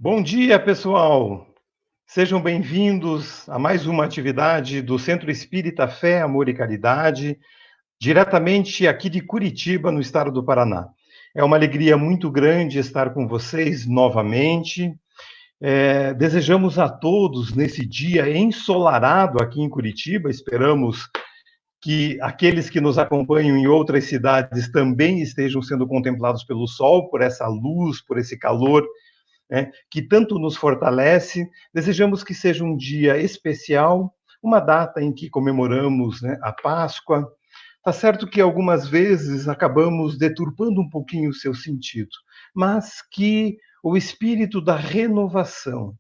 Bom dia, pessoal! Sejam bem-vindos a mais uma atividade do Centro Espírita Fé, Amor e Caridade, diretamente aqui de Curitiba, no estado do Paraná. É uma alegria muito grande estar com vocês novamente. Desejamos a todos, nesse dia ensolarado aqui em Curitiba, esperamos que aqueles que nos acompanham em outras cidades também estejam sendo contemplados pelo sol, por essa luz, por esse calor, que tanto nos fortalece. Desejamos que seja um dia especial, uma data em que comemoramos, a Páscoa. Tá certo que algumas vezes acabamos deturpando um pouquinho o seu sentido, mas que o espírito da renovação,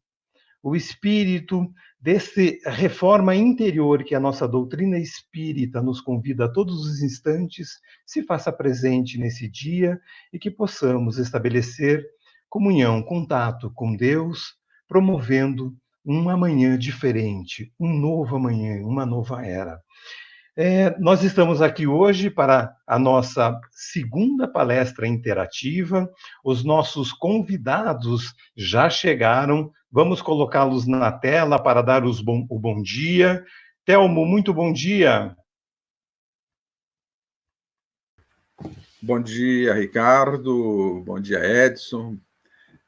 o espírito desse reforma interior que a nossa doutrina espírita nos convida a todos os instantes, se faça presente nesse dia e que possamos estabelecer comunhão, contato com Deus, promovendo um amanhã diferente, um novo amanhã, uma nova era. Nós estamos aqui hoje para a nossa segunda palestra interativa. Os nossos convidados já chegaram. Vamos colocá-los na tela para dar o bom dia. Telmo, muito bom dia. Bom dia, Ricardo. Bom dia, Edson.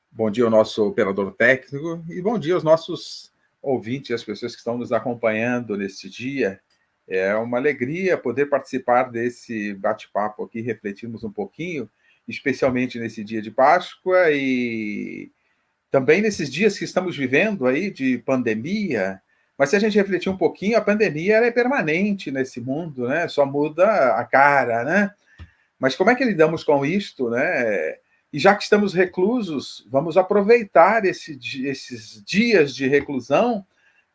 Bom dia ao nosso operador técnico. E bom dia aos nossos ouvintes, as pessoas que estão nos acompanhando neste dia. É uma alegria poder participar desse bate-papo aqui, refletirmos um pouquinho, especialmente nesse dia de Páscoa e também nesses dias que estamos vivendo aí de pandemia. Mas se a gente refletir um pouquinho, a pandemia ela é permanente nesse mundo, né? Só muda a cara, né? Mas como é que lidamos com isto, né? E já que estamos reclusos, vamos aproveitar esses dias de reclusão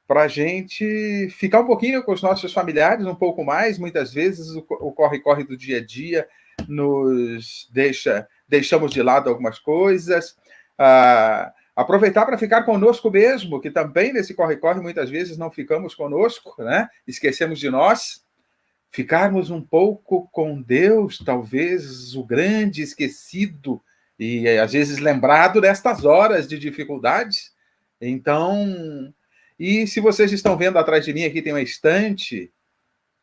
para a gente ficar um pouquinho com os nossos familiares, um pouco mais. Muitas vezes o corre-corre do dia a dia nos deixamos de lado algumas coisas. Aproveitar para ficar conosco mesmo, que também nesse corre-corre muitas vezes não ficamos conosco, né? Esquecemos de nós. Ficarmos um pouco com Deus, talvez o grande esquecido e às vezes lembrado nestas horas de dificuldades. Então, e se vocês estão vendo atrás de mim, aqui tem uma estante,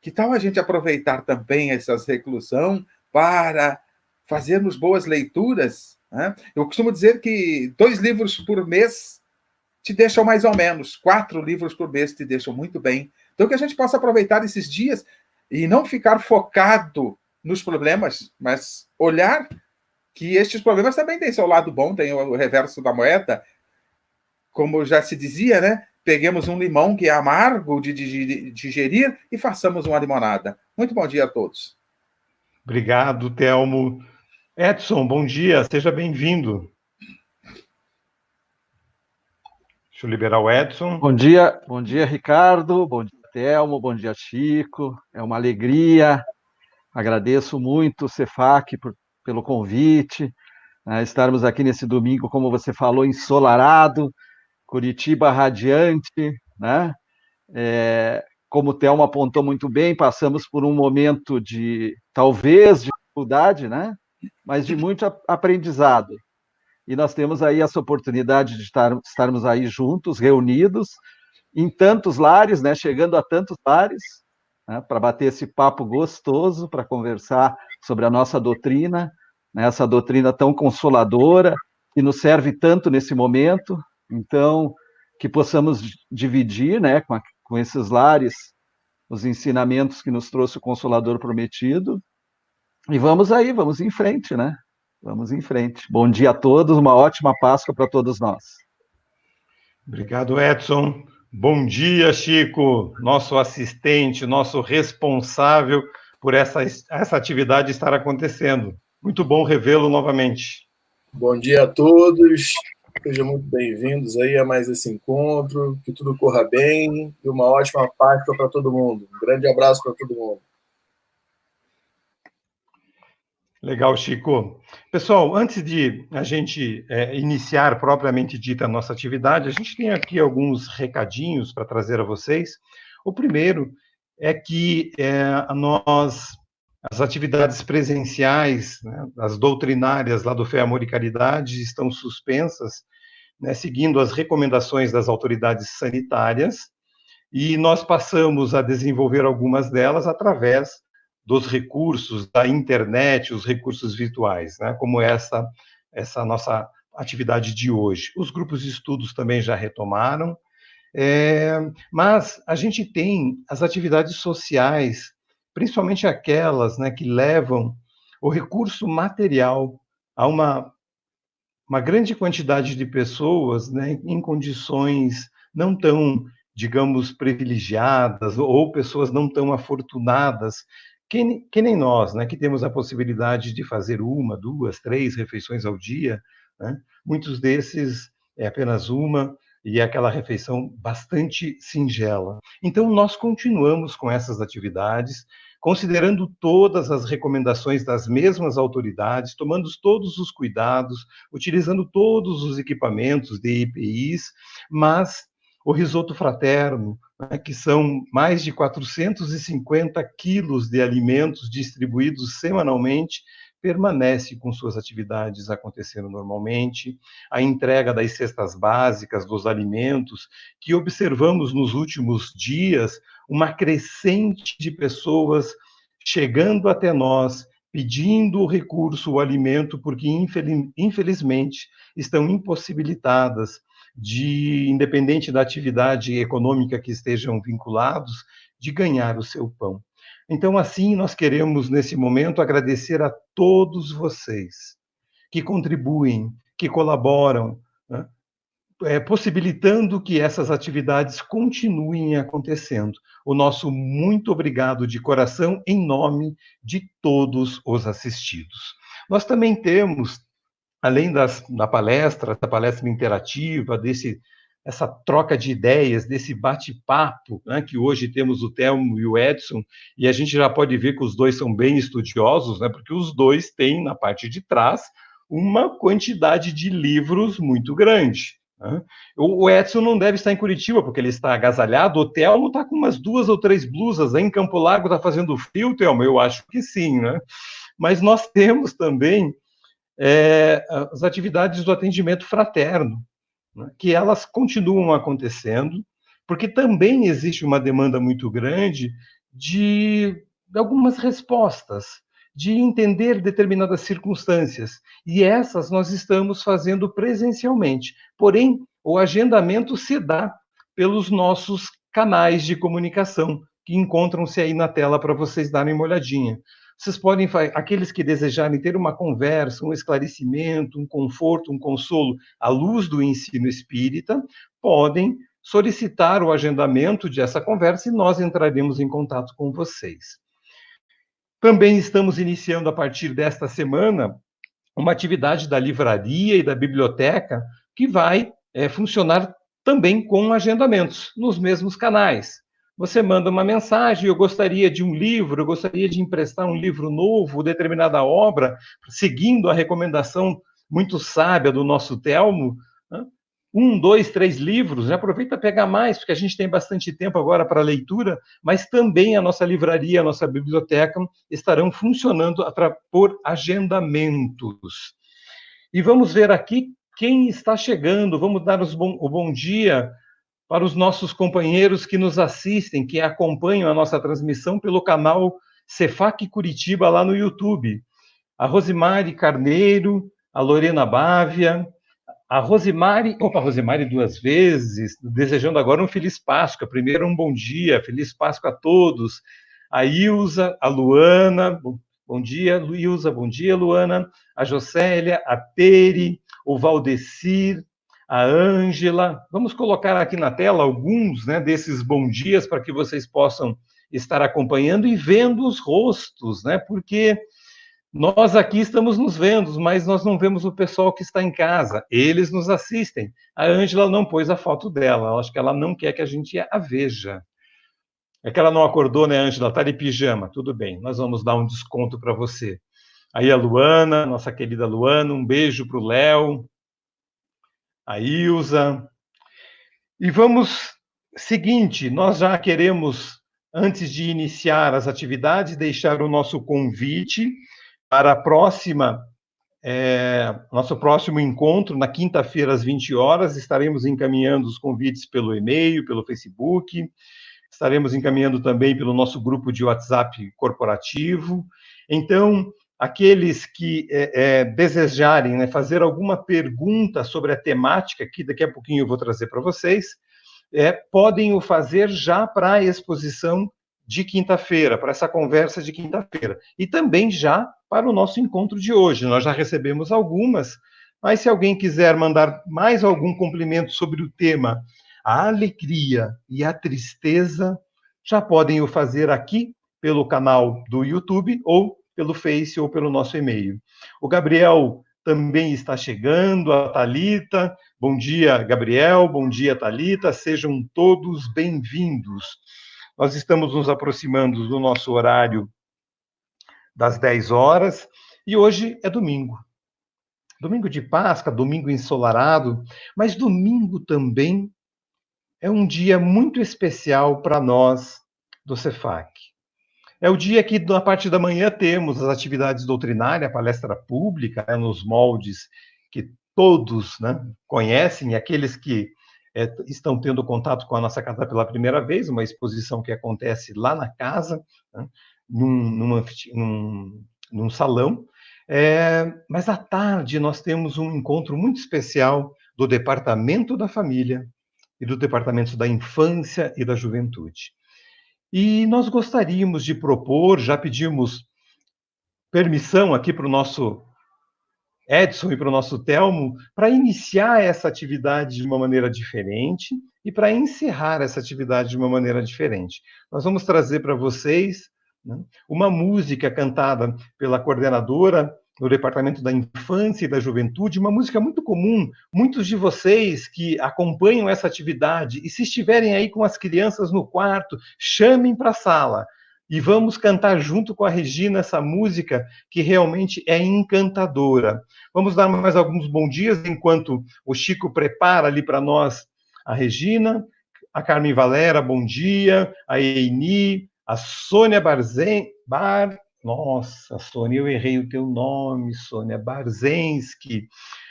que tal a gente aproveitar também essa reclusão para fazermos boas leituras? Né? Eu costumo dizer que 2 livros por mês te deixam mais ou menos, 4 livros por mês te deixam muito bem. Então, que a gente possa aproveitar esses dias e não ficar focado nos problemas, mas olhar que estes problemas também têm seu lado bom, tem o reverso da moeda. Como já se dizia, né? Peguemos um limão que é amargo de digerir e façamos uma limonada. Muito bom dia a todos. Obrigado, Telmo. Edson, bom dia, seja bem-vindo. Deixa eu liberar o Edson. Bom dia, Ricardo, bom dia, Telmo, bom dia, Chico. É uma alegria, agradeço muito o Cefac pelo convite, estarmos aqui nesse domingo, como você falou, ensolarado, Curitiba radiante, né? Como o Telmo apontou muito bem, passamos por um momento de, talvez, dificuldade, né? Mas de muito aprendizado. E nós temos aí essa oportunidade de estarmos aí juntos, reunidos, em tantos lares, né? Chegando a tantos lares, né? Para bater esse papo gostoso, para conversar sobre a nossa doutrina, né? Essa doutrina tão consoladora, que nos serve tanto nesse momento. Então, que possamos dividir, né, com esses lares os ensinamentos que nos trouxe o Consolador Prometido. E vamos em frente, né? Vamos em frente. Bom dia a todos, uma ótima Páscoa para todos nós. Obrigado, Edson. Bom dia, Chico, nosso assistente, nosso responsável por essa atividade estar acontecendo. Muito bom revê-lo novamente. Bom dia a todos, sejam muito bem-vindos aí a mais esse encontro, que tudo corra bem e uma ótima Páscoa para todo mundo. Um grande abraço para todo mundo. Legal, Chico. Pessoal, antes de a gente iniciar propriamente dita a nossa atividade, a gente tem aqui alguns recadinhos para trazer a vocês. O primeiro é que as atividades presenciais, né, as doutrinárias lá do Fé, Amor e Caridade estão suspensas né, seguindo as recomendações das autoridades sanitárias, e nós passamos a desenvolver algumas delas através dos recursos da internet, os recursos virtuais, né, como essa nossa atividade de hoje. Os grupos de estudos também já retomaram, mas a gente tem as atividades sociais, principalmente aquelas, né, que levam o recurso material a uma grande quantidade de pessoas, né, em condições não tão, digamos, privilegiadas, ou pessoas não tão afortunadas, que nem nós, né, que temos a possibilidade de fazer 1, 2, 3 refeições ao dia, né? Muitos desses é apenas uma, e é aquela refeição bastante singela. Então, nós continuamos com essas atividades, considerando todas as recomendações das mesmas autoridades, tomando todos os cuidados, utilizando todos os equipamentos de EPIs, mas o risoto fraterno, né, que são mais de 450 quilos de alimentos distribuídos semanalmente, permanece com suas atividades acontecendo normalmente. A entrega das cestas básicas, dos alimentos, que observamos nos últimos dias, uma crescente de pessoas chegando até nós, pedindo o recurso, o alimento, porque infelizmente estão impossibilitadas de, independente da atividade econômica que estejam vinculados, de ganhar o seu pão. Então, assim, nós queremos, nesse momento, agradecer a todos vocês que contribuem, que colaboram, né, possibilitando que essas atividades continuem acontecendo. O nosso muito obrigado de coração em nome de todos os assistidos. Nós também temos, além da palestra, essa palestra interativa, essa troca de ideias, desse bate-papo, né, que hoje temos o Thelmo e o Edson, e a gente já pode ver que os dois são bem estudiosos, né, porque os dois têm, na parte de trás, uma quantidade de livros muito grande. Né? O Edson não deve estar em Curitiba, porque ele está agasalhado, o Thelmo está com umas 2 ou 3 blusas, em Campo Largo está fazendo frio, Thelmo? Eu acho que sim, né? Mas nós temos também as atividades do atendimento fraterno, né, que elas continuam acontecendo, porque também existe uma demanda muito grande de algumas respostas, de entender determinadas circunstâncias, e essas nós estamos fazendo presencialmente, porém, o agendamento se dá pelos nossos canais de comunicação, que encontram-se aí na tela para vocês darem uma olhadinha. Vocês podem, aqueles que desejarem ter uma conversa, um esclarecimento, um conforto, um consolo à luz do ensino espírita, podem solicitar o agendamento dessa conversa e nós entraremos em contato com vocês. Também estamos iniciando, a partir desta semana, uma atividade da livraria e da biblioteca que vai funcionar também com agendamentos, nos mesmos canais. Você manda uma mensagem, eu gostaria de um livro, eu gostaria de emprestar um livro novo, determinada obra, seguindo a recomendação muito sábia do nosso Thelmo, né? 1, 2, 3 livros, aproveita para pegar mais, porque a gente tem bastante tempo agora para leitura, mas também a nossa livraria, a nossa biblioteca estarão funcionando por agendamentos. E vamos ver aqui quem está chegando, vamos dar o bom dia para os nossos companheiros que nos assistem, que acompanham a nossa transmissão pelo canal Cefac Curitiba lá no YouTube. A Rosimari Carneiro, a Lorena Bávia, a Rosimari 2 vezes, desejando agora um Feliz Páscoa. Primeiro, um bom dia, Feliz Páscoa a todos. A Ilza, a Luana, bom dia, Ilza, bom dia, Luana. A Jocélia, a Tere, o Valdecir, a Ângela. Vamos colocar aqui na tela alguns, né, desses bom dias para que vocês possam estar acompanhando e vendo os rostos, né, porque nós aqui estamos nos vendo, mas nós não vemos o pessoal que está em casa. Eles nos assistem. A Ângela não pôs a foto dela. Acho que ela não quer que a gente a veja. É que ela não acordou, né, Ângela? Está de pijama. Tudo bem, nós vamos dar um desconto para você. Aí a Luana, nossa querida Luana, um beijo para o Léo, a Ilza. E vamos... Seguinte, nós já queremos, antes de iniciar as atividades, deixar o nosso convite para a próxima nosso próximo encontro, na quinta-feira, às 20 horas, estaremos encaminhando os convites pelo e-mail, pelo Facebook, estaremos encaminhando também pelo nosso grupo de WhatsApp corporativo. Então, aqueles que desejarem, né, fazer alguma pergunta sobre a temática, que daqui a pouquinho eu vou trazer para vocês, podem o fazer já para a exposição de quinta-feira, para essa conversa de quinta-feira. E também já para o nosso encontro de hoje. Nós já recebemos algumas, mas se alguém quiser mandar mais algum complemento sobre o tema, a alegria e a tristeza, já podem o fazer aqui pelo canal do YouTube, ou pelo Face, ou pelo nosso e-mail. O Gabriel também está chegando, a Thalita. Bom dia, Gabriel. Bom dia, Thalita. Sejam todos bem-vindos. Nós estamos nos aproximando do nosso horário das 10 horas, e hoje é domingo. Domingo de Páscoa, domingo ensolarado, mas domingo também é um dia muito especial para nós do Cefac. É o dia que, na parte da manhã, temos as atividades doutrinárias, a palestra pública, nos moldes que todos, né, conhecem, e aqueles que estão tendo contato com a nossa casa pela primeira vez, uma exposição que acontece lá na casa, né, num salão. Mas à tarde nós temos um encontro muito especial do Departamento da Família e do Departamento da Infância e da Juventude. E nós gostaríamos de propor, já pedimos permissão aqui para o nosso Edson e para o nosso Telmo, para iniciar essa atividade de uma maneira diferente e para encerrar essa atividade de uma maneira diferente. Nós vamos trazer para vocês, né, uma música cantada pela coordenadora no Departamento da Infância e da Juventude, uma música muito comum, muitos de vocês que acompanham essa atividade, e se estiverem aí com as crianças no quarto, chamem para a sala, e vamos cantar junto com a Regina essa música que realmente é encantadora. Vamos dar mais alguns bons dias, enquanto o Chico prepara ali para nós a Regina, a Carmen Valera, bom dia, a Eini, a Sônia Nossa, Sônia, eu errei o teu nome, Sônia Barzensky,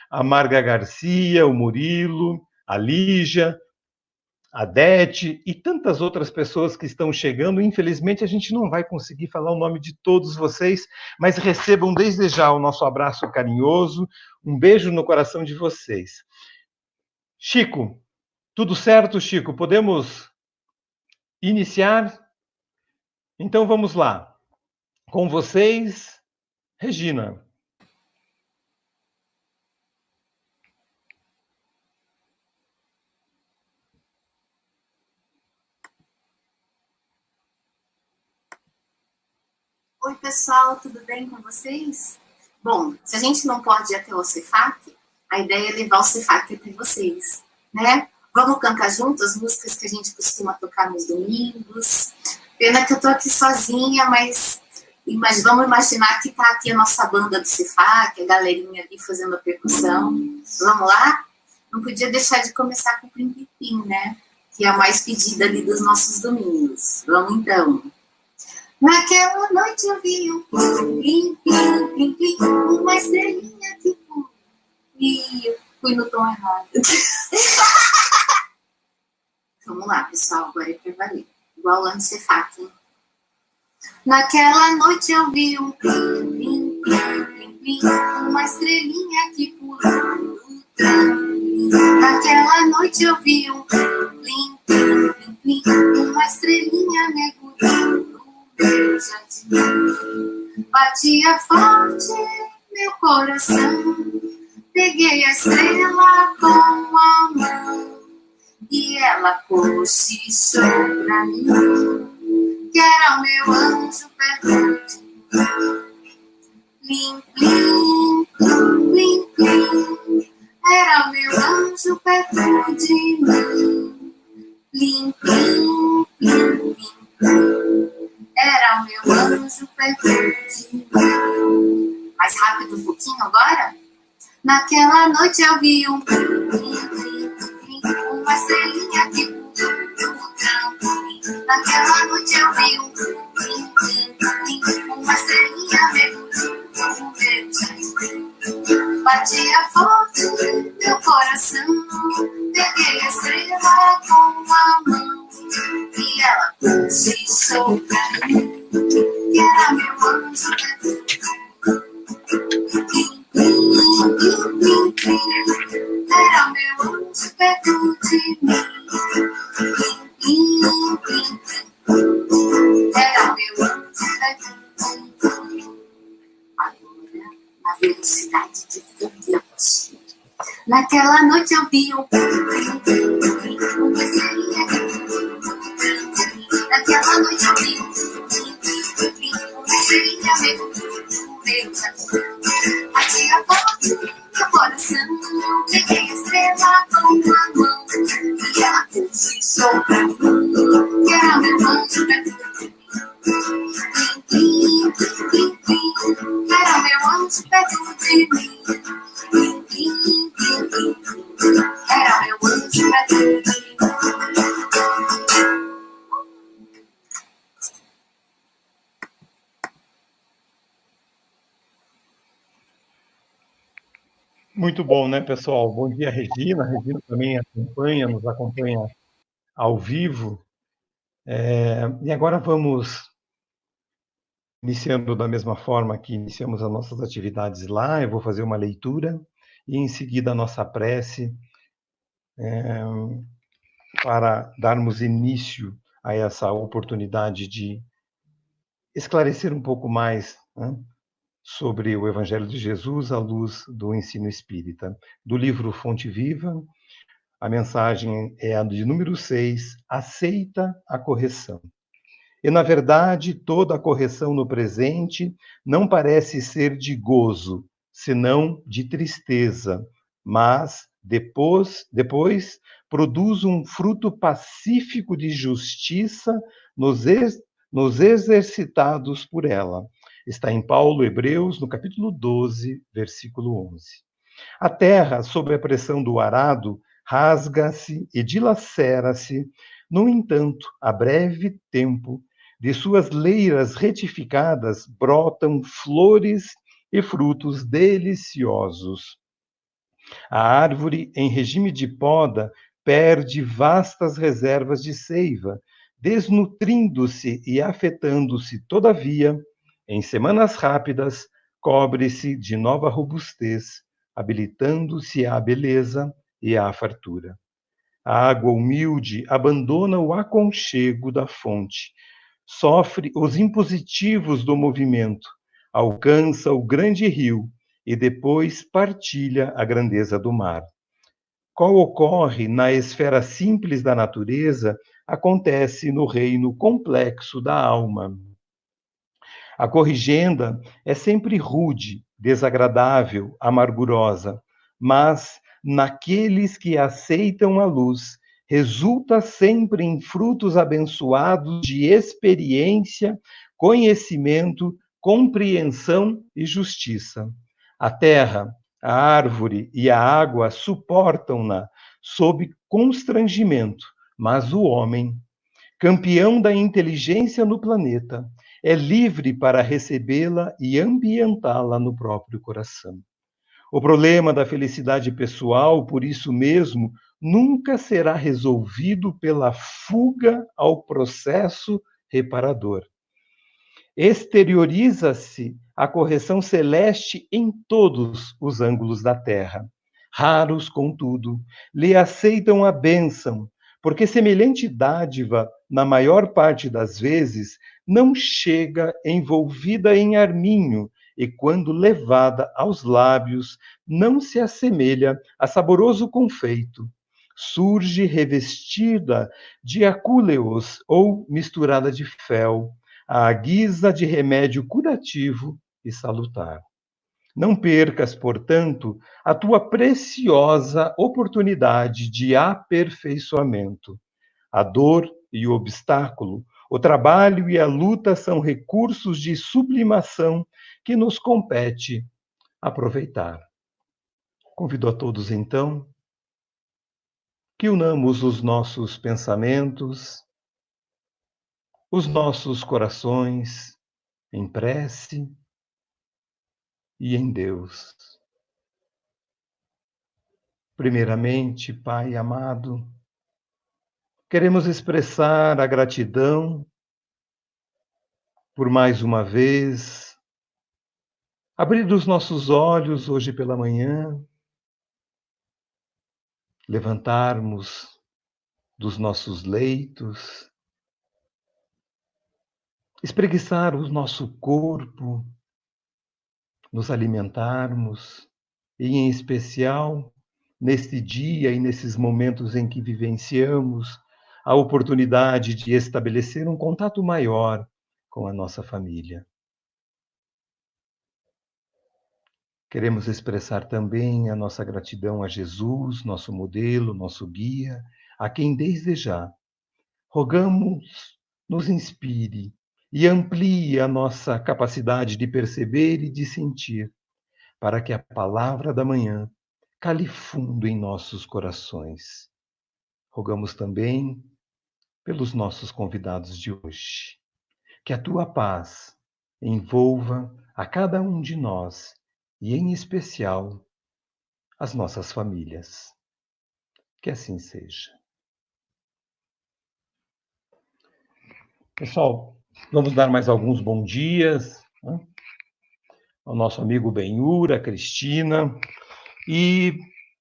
a Marga Garcia, o Murilo, a Lígia, a Dete e tantas outras pessoas que estão chegando. Infelizmente, a gente não vai conseguir falar o nome de todos vocês, mas recebam desde já o nosso abraço carinhoso, um beijo no coração de vocês. Chico, tudo certo, Chico? Podemos iniciar? Então, vamos lá. Com vocês, Regina. Oi, pessoal, tudo bem com vocês? Bom, se a gente não pode ir até o Cefac, a ideia é levar o Cefac até vocês, né? Vamos cantar juntos as músicas que a gente costuma tocar nos domingos. Pena que eu tô aqui sozinha, mas vamos imaginar que tá aqui a nossa banda do Cefac, a galerinha ali fazendo a percussão. Vamos lá? Não podia deixar de começar com o Plim Plim Plim, né? Que é a mais pedida ali dos nossos domingos. Vamos então. Naquela noite eu vi um plim, plim, plim, plim, uma estrelinha que pulou. E eu fui no tom errado. Vamos lá, pessoal, agora é pra valer. Igual lá no Cefac, hein? Naquela noite eu vi um plim, plim, plim, plim, plim, uma estrelinha que pulou. Naquela noite eu vi um plim, plim, plim, plim, uma estrelinha mergulhando. Batia forte meu coração, peguei a estrela com a mão e ela cochichou pra mim que era o meu anjo perto de mim. Plim, plim, plim, plim, era o meu anjo perto de mim. Plim, plim, plim, plim, era o meu anjo perto de mim. Mais rápido um pouquinho agora. Naquela noite eu vi um plim, plim, plim, uma estrelinha que pulou no trampolim. Naquela noite eu vi um plim, plim, plim, uma estrelinha mergulhou no meu jardim. batia forte meu coração. Peguei a estrela com a mão e ela cochichou pra mim que era meu anjo. Era meu anjo perto de mim. Era meu anjo perto de mim. Agora, na velocidade de foguete, naquela noite eu vi um naquela noite eu vi seria meu batia forte meu coração. Peguei a estrela com a mão e ela cochichou pra mim que era meu anjo perto de mim. Era meu anjo perto de mim. Era meu anjo perto de mim. Muito bom, né, pessoal? Bom dia, Regina. A Regina também nos acompanha ao vivo. E agora vamos iniciando da mesma forma que iniciamos as nossas atividades lá. Eu vou fazer uma leitura e, em seguida, a nossa prece para darmos início a essa oportunidade de esclarecer um pouco mais, né, sobre o Evangelho de Jesus à luz do ensino espírita. Do livro Fonte Viva, a mensagem é a de número 6, aceita a correção. E, na verdade, toda a correção no presente não parece ser de gozo, senão de tristeza, mas depois produz um fruto pacífico de justiça nos exercitados por ela. Está em Paulo, Hebreus, no capítulo 12, versículo 11. A terra, sob a pressão do arado, rasga-se e dilacera-se. No entanto, a breve tempo, de suas leiras retificadas brotam flores e frutos deliciosos. A árvore, em regime de poda, perde vastas reservas de seiva, desnutrindo-se e afetando-se, todavia, em semanas rápidas, cobre-se de nova robustez, habilitando-se à beleza e à fartura. A água humilde abandona o aconchego da fonte, sofre os impositivos do movimento, alcança o grande rio e depois partilha a grandeza do mar. Qual ocorre na esfera simples da natureza, acontece no reino complexo da alma. A corrigenda é sempre rude, desagradável, amargurosa, mas naqueles que aceitam a luz, resulta sempre em frutos abençoados de experiência, conhecimento, compreensão e justiça. A terra, a árvore e a água suportam-na sob constrangimento, mas o homem, campeão da inteligência no planeta, é livre para recebê-la e ambientá-la no próprio coração. O problema da felicidade pessoal, por isso mesmo, nunca será resolvido pela fuga ao processo reparador. Exterioriza-se a correção celeste em todos os ângulos da terra. Raros, contudo, lhe aceitam a bênção, porque semelhante dádiva, na maior parte das vezes, não chega envolvida em arminho, e quando levada aos lábios, não se assemelha a saboroso confeito. Surge revestida de acúleos ou misturada de fel, à guisa de remédio curativo e salutar. Não percas, portanto, a tua preciosa oportunidade de aperfeiçoamento. A dor e o obstáculo, o trabalho e a luta são recursos de sublimação que nos compete aproveitar. Convido a todos, então, que unamos os nossos pensamentos, os nossos corações em prece e em Deus. Primeiramente, Pai amado, queremos expressar a gratidão por mais uma vez abrir os nossos olhos hoje pela manhã, levantarmos dos nossos leitos, espreguiçar o nosso corpo, nos alimentarmos, e em especial neste dia e nesses momentos em que vivenciamos a oportunidade de estabelecer um contato maior com a nossa família. Queremos expressar também a nossa gratidão a Jesus, nosso modelo, nosso guia, a quem desde já rogamos nos inspire e amplie a nossa capacidade de perceber e de sentir, para que a palavra da manhã cale fundo em nossos corações. Rogamos também pelos nossos convidados de hoje, que a tua paz envolva a cada um de nós e, em especial, as nossas famílias. Que assim seja. Pessoal, vamos dar mais alguns bons dias, né, ao nosso amigo Benhur, a Cristina. E,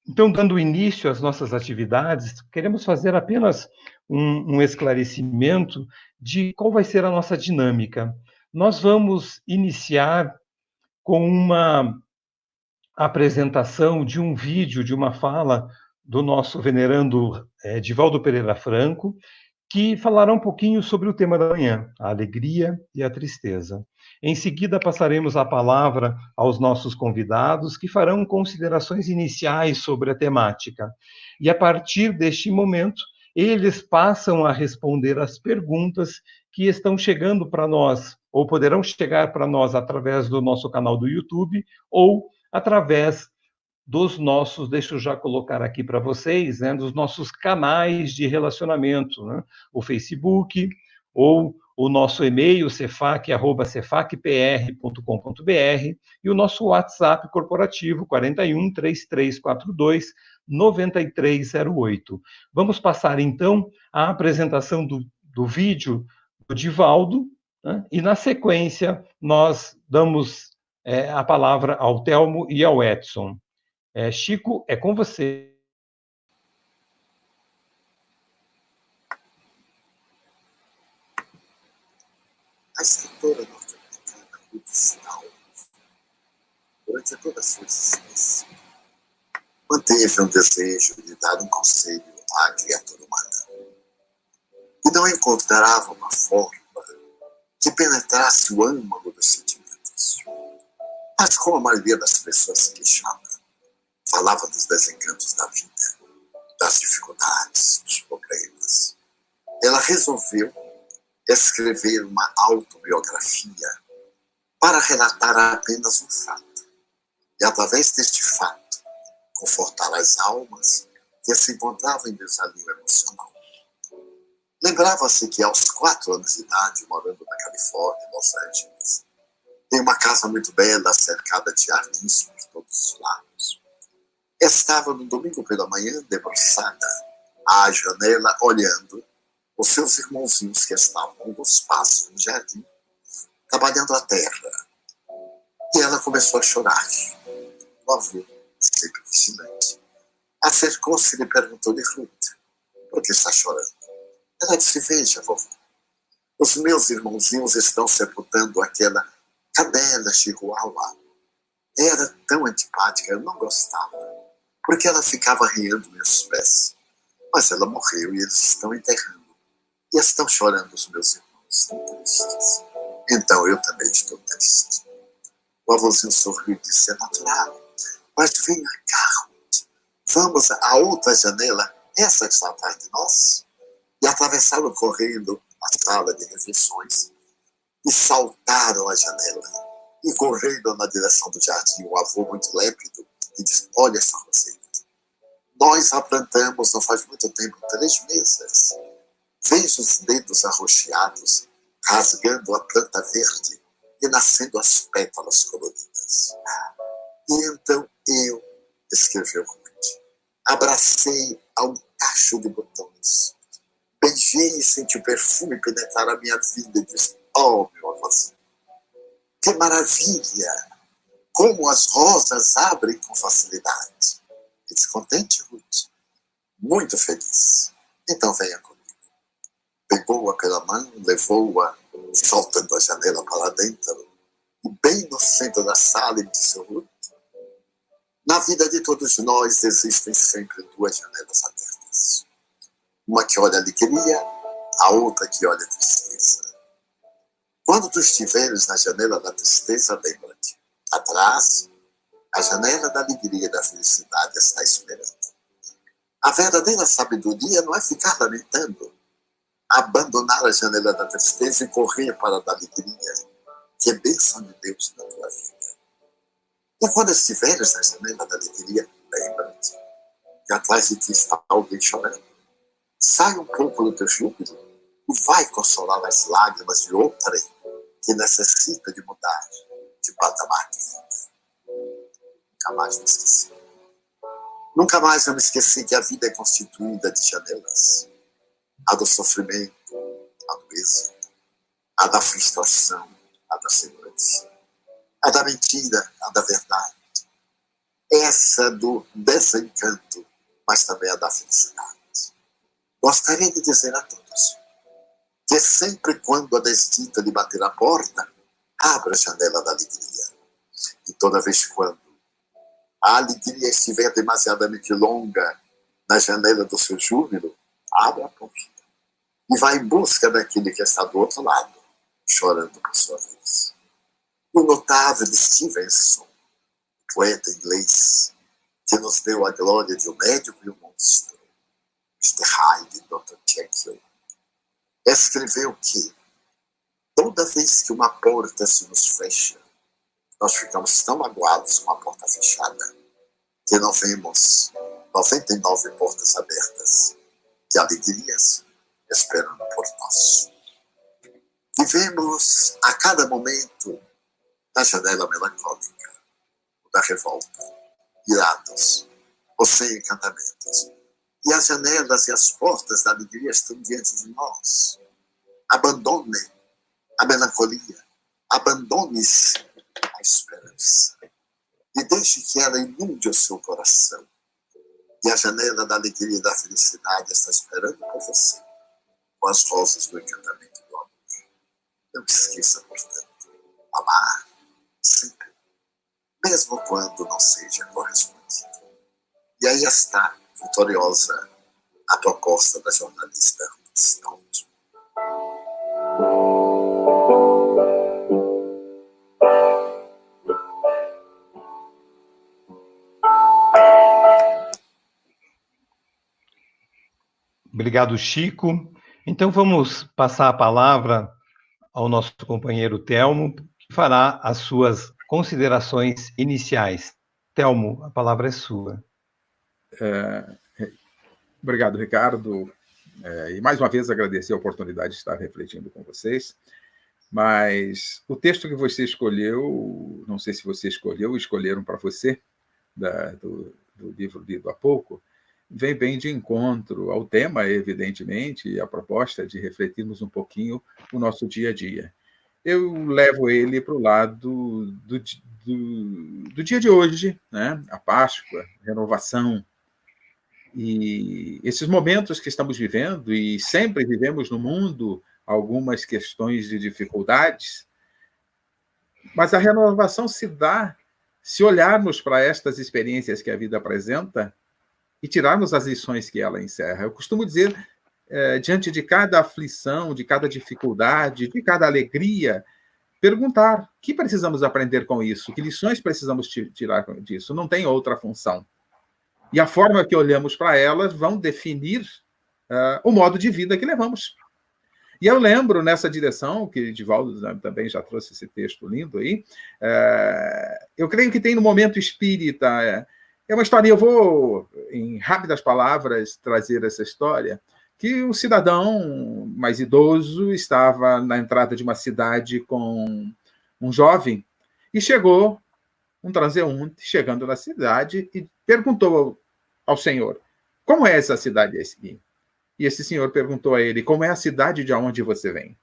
então, dando início às nossas atividades, queremos fazer apenas um esclarecimento de qual vai ser a nossa dinâmica. Nós vamos iniciar com uma apresentação de um vídeo, de uma fala do nosso venerando Divaldo Pereira Franco, que falará um pouquinho sobre o tema da manhã, a alegria e a tristeza. Em seguida, passaremos a palavra aos nossos convidados, que farão considerações iniciais sobre a temática. E, a partir deste momento, eles passam a responder às perguntas que estão chegando para nós, ou poderão chegar para nós através do nosso canal do YouTube, ou através dos nossos, deixa eu já colocar aqui para vocês, né, dos nossos canais de relacionamento, né, o Facebook, ou o nosso e-mail, cefac@cefacpr.com.br, e o nosso WhatsApp corporativo, 41 3342 9308. Vamos passar, então, à apresentação do vídeo do Divaldo, né, e, na sequência, nós damos a palavra ao Telmo e ao Edson. Chico, é com você. A escritora norte-americana Ruth Stalin, durante toda a sua existência, manteve um desejo de dar um conselho à criatura humana. E não encontrava uma forma que penetrasse o âmago dos sentimentos. Mas como a maioria das pessoas se queixava, falava dos desencantos da vida, das dificuldades, dos problemas, ela resolveu escrever uma autobiografia para relatar apenas um fato. E, através deste fato, confortar as almas que se encontravam em desalinho emocional. Lembrava-se que, aos 4 anos de idade, morando na Califórnia, Los Angeles, em uma casa muito bela, cercada de jardins por todos os lados, estava no domingo pela manhã, debruçada à janela, olhando os seus irmãozinhos que estavam nos passos do jardim, trabalhando a terra. E ela começou a chorar. O avô, sempre vigilante, acercou-se e lhe perguntou-lhe: Ruth, por que está chorando? Ela disse: veja, vovô, os meus irmãozinhos estão sepultando aquela cadela chihuahua. Era tão antipática, eu não gostava, porque ela ficava rindo meus pés. Mas ela morreu e eles estão enterrando. E estão chorando os meus irmãos, tão tristes. Então eu também estou triste. O avôzinho sorriu e disse: é natural. Mas venha cá, Ruth. Vamos à outra janela, essa que está atrás de nós. E atravessaram correndo a sala de refeições e saltaram a janela. E correndo na direção do jardim, o avô, muito lépido, e disse: olha essa roseira. Nós a plantamos não faz muito tempo, 3 meses. Vejo os dedos arroxeados, rasgando a planta verde e nascendo as pétalas coloridas. E então eu, escreveu Ruth, Abracei a um cacho de botões. Beijei e senti o perfume penetrar a minha vida e disse: oh, meu avôzinho, que maravilha! Como as rosas abrem com facilidade. E descontente, Ruth, muito feliz. Então venha comigo. Pegou-a pela mão, levou-a, soltando a janela para dentro, e bem no centro da sala, ele disse: Ruth, na vida de todos nós existem sempre duas janelas abertas. Uma que olha a alegria, a outra que olha a tristeza. Quando tu estiveres na janela da tristeza, lembra-te, atrás, a janela da alegria e da felicidade está esperando. A verdadeira sabedoria não é ficar lamentando, abandonar a janela da tristeza e correr para a da alegria, que é bênção de Deus na tua vida. E quando estiveres na janela da alegria, lembra-te que atrás de ti está alguém chorando. Sai um pouco do teu júbilo e vai consolar as lágrimas de outrem que necessita de mudar de patamar de vida. Nunca mais me esqueci. Nunca mais eu me esqueci que a vida é constituída de janelas. A do sofrimento, a do êxito, a da frustração, a da segurança, a da mentira, a da verdade. Essa do desencanto, mas também a da felicidade. Gostaria de dizer a todos que sempre quando a desdita lhe bater a porta, abra a janela da alegria. E toda vez quando a alegria estiver demasiadamente longa na janela do seu júbilo, abra a porta e vá em busca daquele que está do outro lado, chorando por sua vez. O notável Stevenson, poeta inglês, que nos deu a glória de um médico e um monstro, Mr. Hyde, Dr. Jekyll, escreveu que toda vez que uma porta se nos fecha, nós ficamos tão magoados com a porta fechada que não vemos 99 portas abertas de alegrias esperando por nós. Vivemos a cada momento na janela melancólica, da revolta, irados ou sem encantamentos. E as janelas e as portas da alegria estão diante de nós. Abandone a melancolia, abandone-se à esperança e deixe que ela inunde o seu coração. E a janela da alegria e da felicidade está esperando por você, com as rosas do encantamento do amor. Não esqueça, portanto, amar sempre, mesmo quando não seja correspondido. E aí está, vitoriosa, a proposta da jornalista Ruth Stout. Obrigado, Chico. Então, vamos passar a palavra ao nosso companheiro Telmo, que fará as suas considerações iniciais. Telmo, a palavra é sua. Obrigado, Ricardo. E mais uma vez agradecer a oportunidade de estar refletindo com vocês. Mas o texto que você escolheu, não sei se você escolheu, escolheram para você, do livro lido há pouco, vem bem de encontro ao tema, evidentemente, e a proposta de refletirmos um pouquinho o nosso dia a dia. Eu levo ele para o lado do dia de hoje, né? A Páscoa, a renovação. E esses momentos que estamos vivendo, e sempre vivemos no mundo algumas questões de dificuldades, mas a renovação se dá se olharmos para estas experiências que a vida apresenta e tirarmos as lições que ela encerra. Eu costumo dizer, diante de cada aflição, de cada dificuldade, de cada alegria, perguntar o que precisamos aprender com isso, que lições precisamos tirar disso. Não tem outra função. E a forma que olhamos para elas vão definir o modo de vida que levamos. E eu lembro, nessa direção, que Divaldo também já trouxe esse texto lindo aí, eu creio que tem no momento espírita... É uma história, eu vou, em rápidas palavras, trazer essa história, que um cidadão mais idoso estava na entrada de uma cidade com um jovem e chegou um transeunte chegando na cidade e perguntou ao Senhor: como é essa cidade aqui? E esse senhor perguntou a ele: como é a cidade de onde você vem?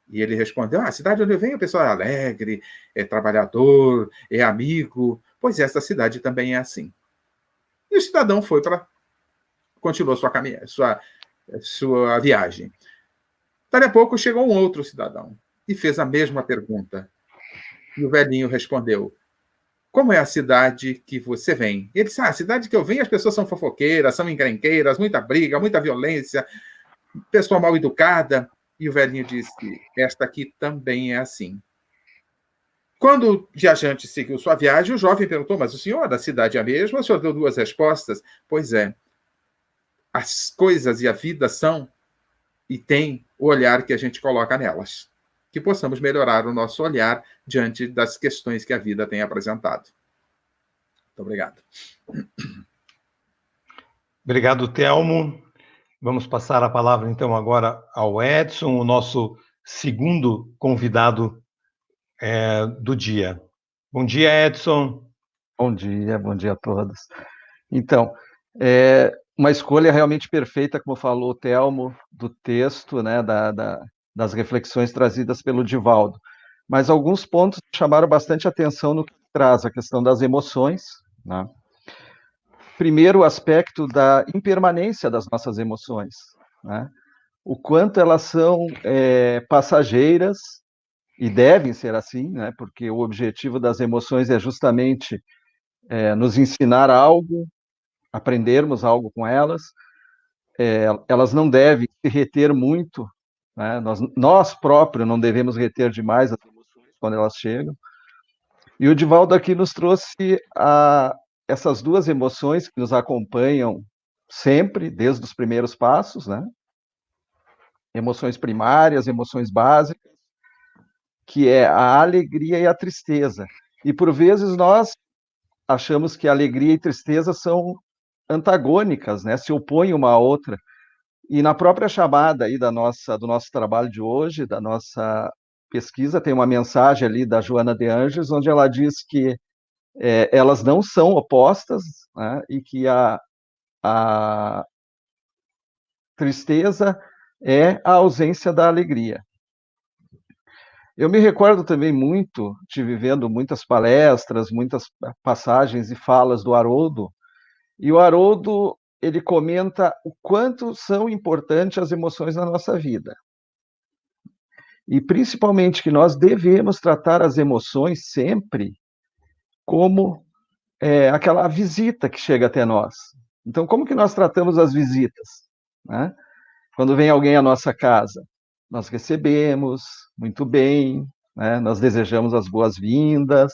E ele respondeu: a cidade onde eu venho, o pessoal é alegre, é trabalhador, é amigo. Pois essa cidade também é assim. E o cidadão continuou sua viagem. Daí a pouco chegou um outro cidadão e fez a mesma pergunta. E o velhinho respondeu: como é a cidade que você vem? E ele disse: a cidade que eu venho, as pessoas são fofoqueiras, são encrenqueiras, muita briga, muita violência, pessoa mal educada. E o velhinho disse: esta aqui também é assim. Quando o viajante seguiu sua viagem, o jovem perguntou: mas o senhor, da cidade é a mesma? O senhor deu duas respostas. Pois é, as coisas e a vida são e tem o olhar que a gente coloca nelas. Que possamos melhorar o nosso olhar diante das questões que a vida tem apresentado. Muito obrigado. Obrigado, Telmo. Vamos passar a palavra, então, agora ao Edson, o nosso segundo convidado do dia. Bom dia, Edson. Bom dia a todos. Então, uma escolha realmente perfeita, como falou o Telmo, do texto, né, das reflexões trazidas pelo Divaldo. Mas alguns pontos chamaram bastante atenção no que traz a questão das emoções, né? Primeiro, o aspecto da impermanência das nossas emoções, né? O quanto elas são passageiras, e devem ser assim, né? Porque o objetivo das emoções é justamente nos ensinar algo, aprendermos algo com elas. Elas não devem se reter muito, né? Nós próprios não devemos reter demais as emoções quando elas chegam. E o Divaldo aqui nos trouxe essas duas emoções que nos acompanham sempre, desde os primeiros passos, né? Emoções primárias, emoções básicas, que é a alegria e a tristeza. E, por vezes, nós achamos que alegria e tristeza são antagônicas, né? Se opõem uma à outra. E na própria chamada aí do nosso trabalho de hoje, da nossa pesquisa, tem uma mensagem ali da Joana de Anjos, onde ela diz que elas não são opostas, né? E que a tristeza é a ausência da alegria. Eu me recordo também muito de vivendo muitas palestras, muitas passagens e falas do Haroldo, e o Haroldo, ele comenta o quanto são importantes as emoções na nossa vida. E principalmente que nós devemos tratar as emoções sempre como aquela visita que chega até nós. Então, como que nós tratamos as visitas, né? Quando vem alguém à nossa casa, nós recebemos muito bem, né? Nós desejamos as boas-vindas,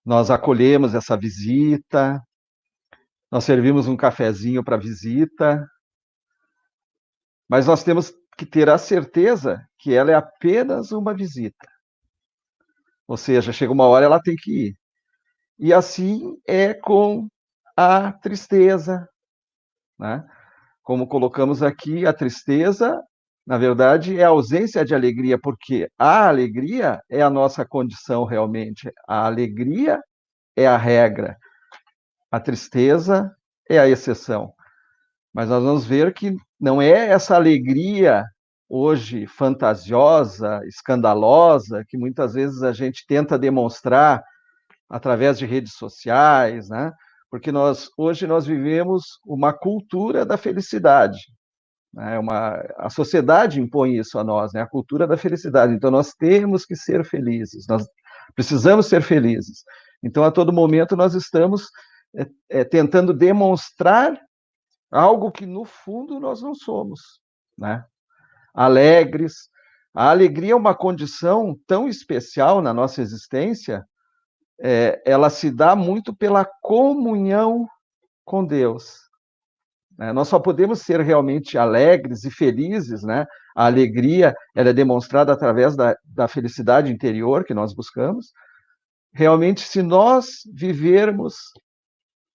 nós acolhemos essa visita, nós servimos um cafezinho para a visita, mas nós temos que ter a certeza que ela é apenas uma visita. Ou seja, chega uma hora ela tem que ir. E assim é com a tristeza, né? Como colocamos aqui, a tristeza, na verdade, é a ausência de alegria, porque a alegria é a nossa condição realmente. A alegria é a regra. A tristeza é a exceção. Mas nós vamos ver que não é essa alegria hoje fantasiosa, escandalosa, que muitas vezes a gente tenta demonstrar através de redes sociais, né? Porque hoje nós vivemos uma cultura da felicidade, né? A sociedade impõe isso a nós, né? A cultura da felicidade. Então nós temos que ser felizes, nós precisamos ser felizes. Então a todo momento nós estamos tentando demonstrar algo que no fundo nós não somos, né? Alegres. A alegria é uma condição tão especial na nossa existência. Ela se dá muito pela comunhão com Deus. Nós só podemos ser realmente alegres e felizes, né? A alegria ela é demonstrada através da felicidade interior que nós buscamos. Realmente, se nós vivermos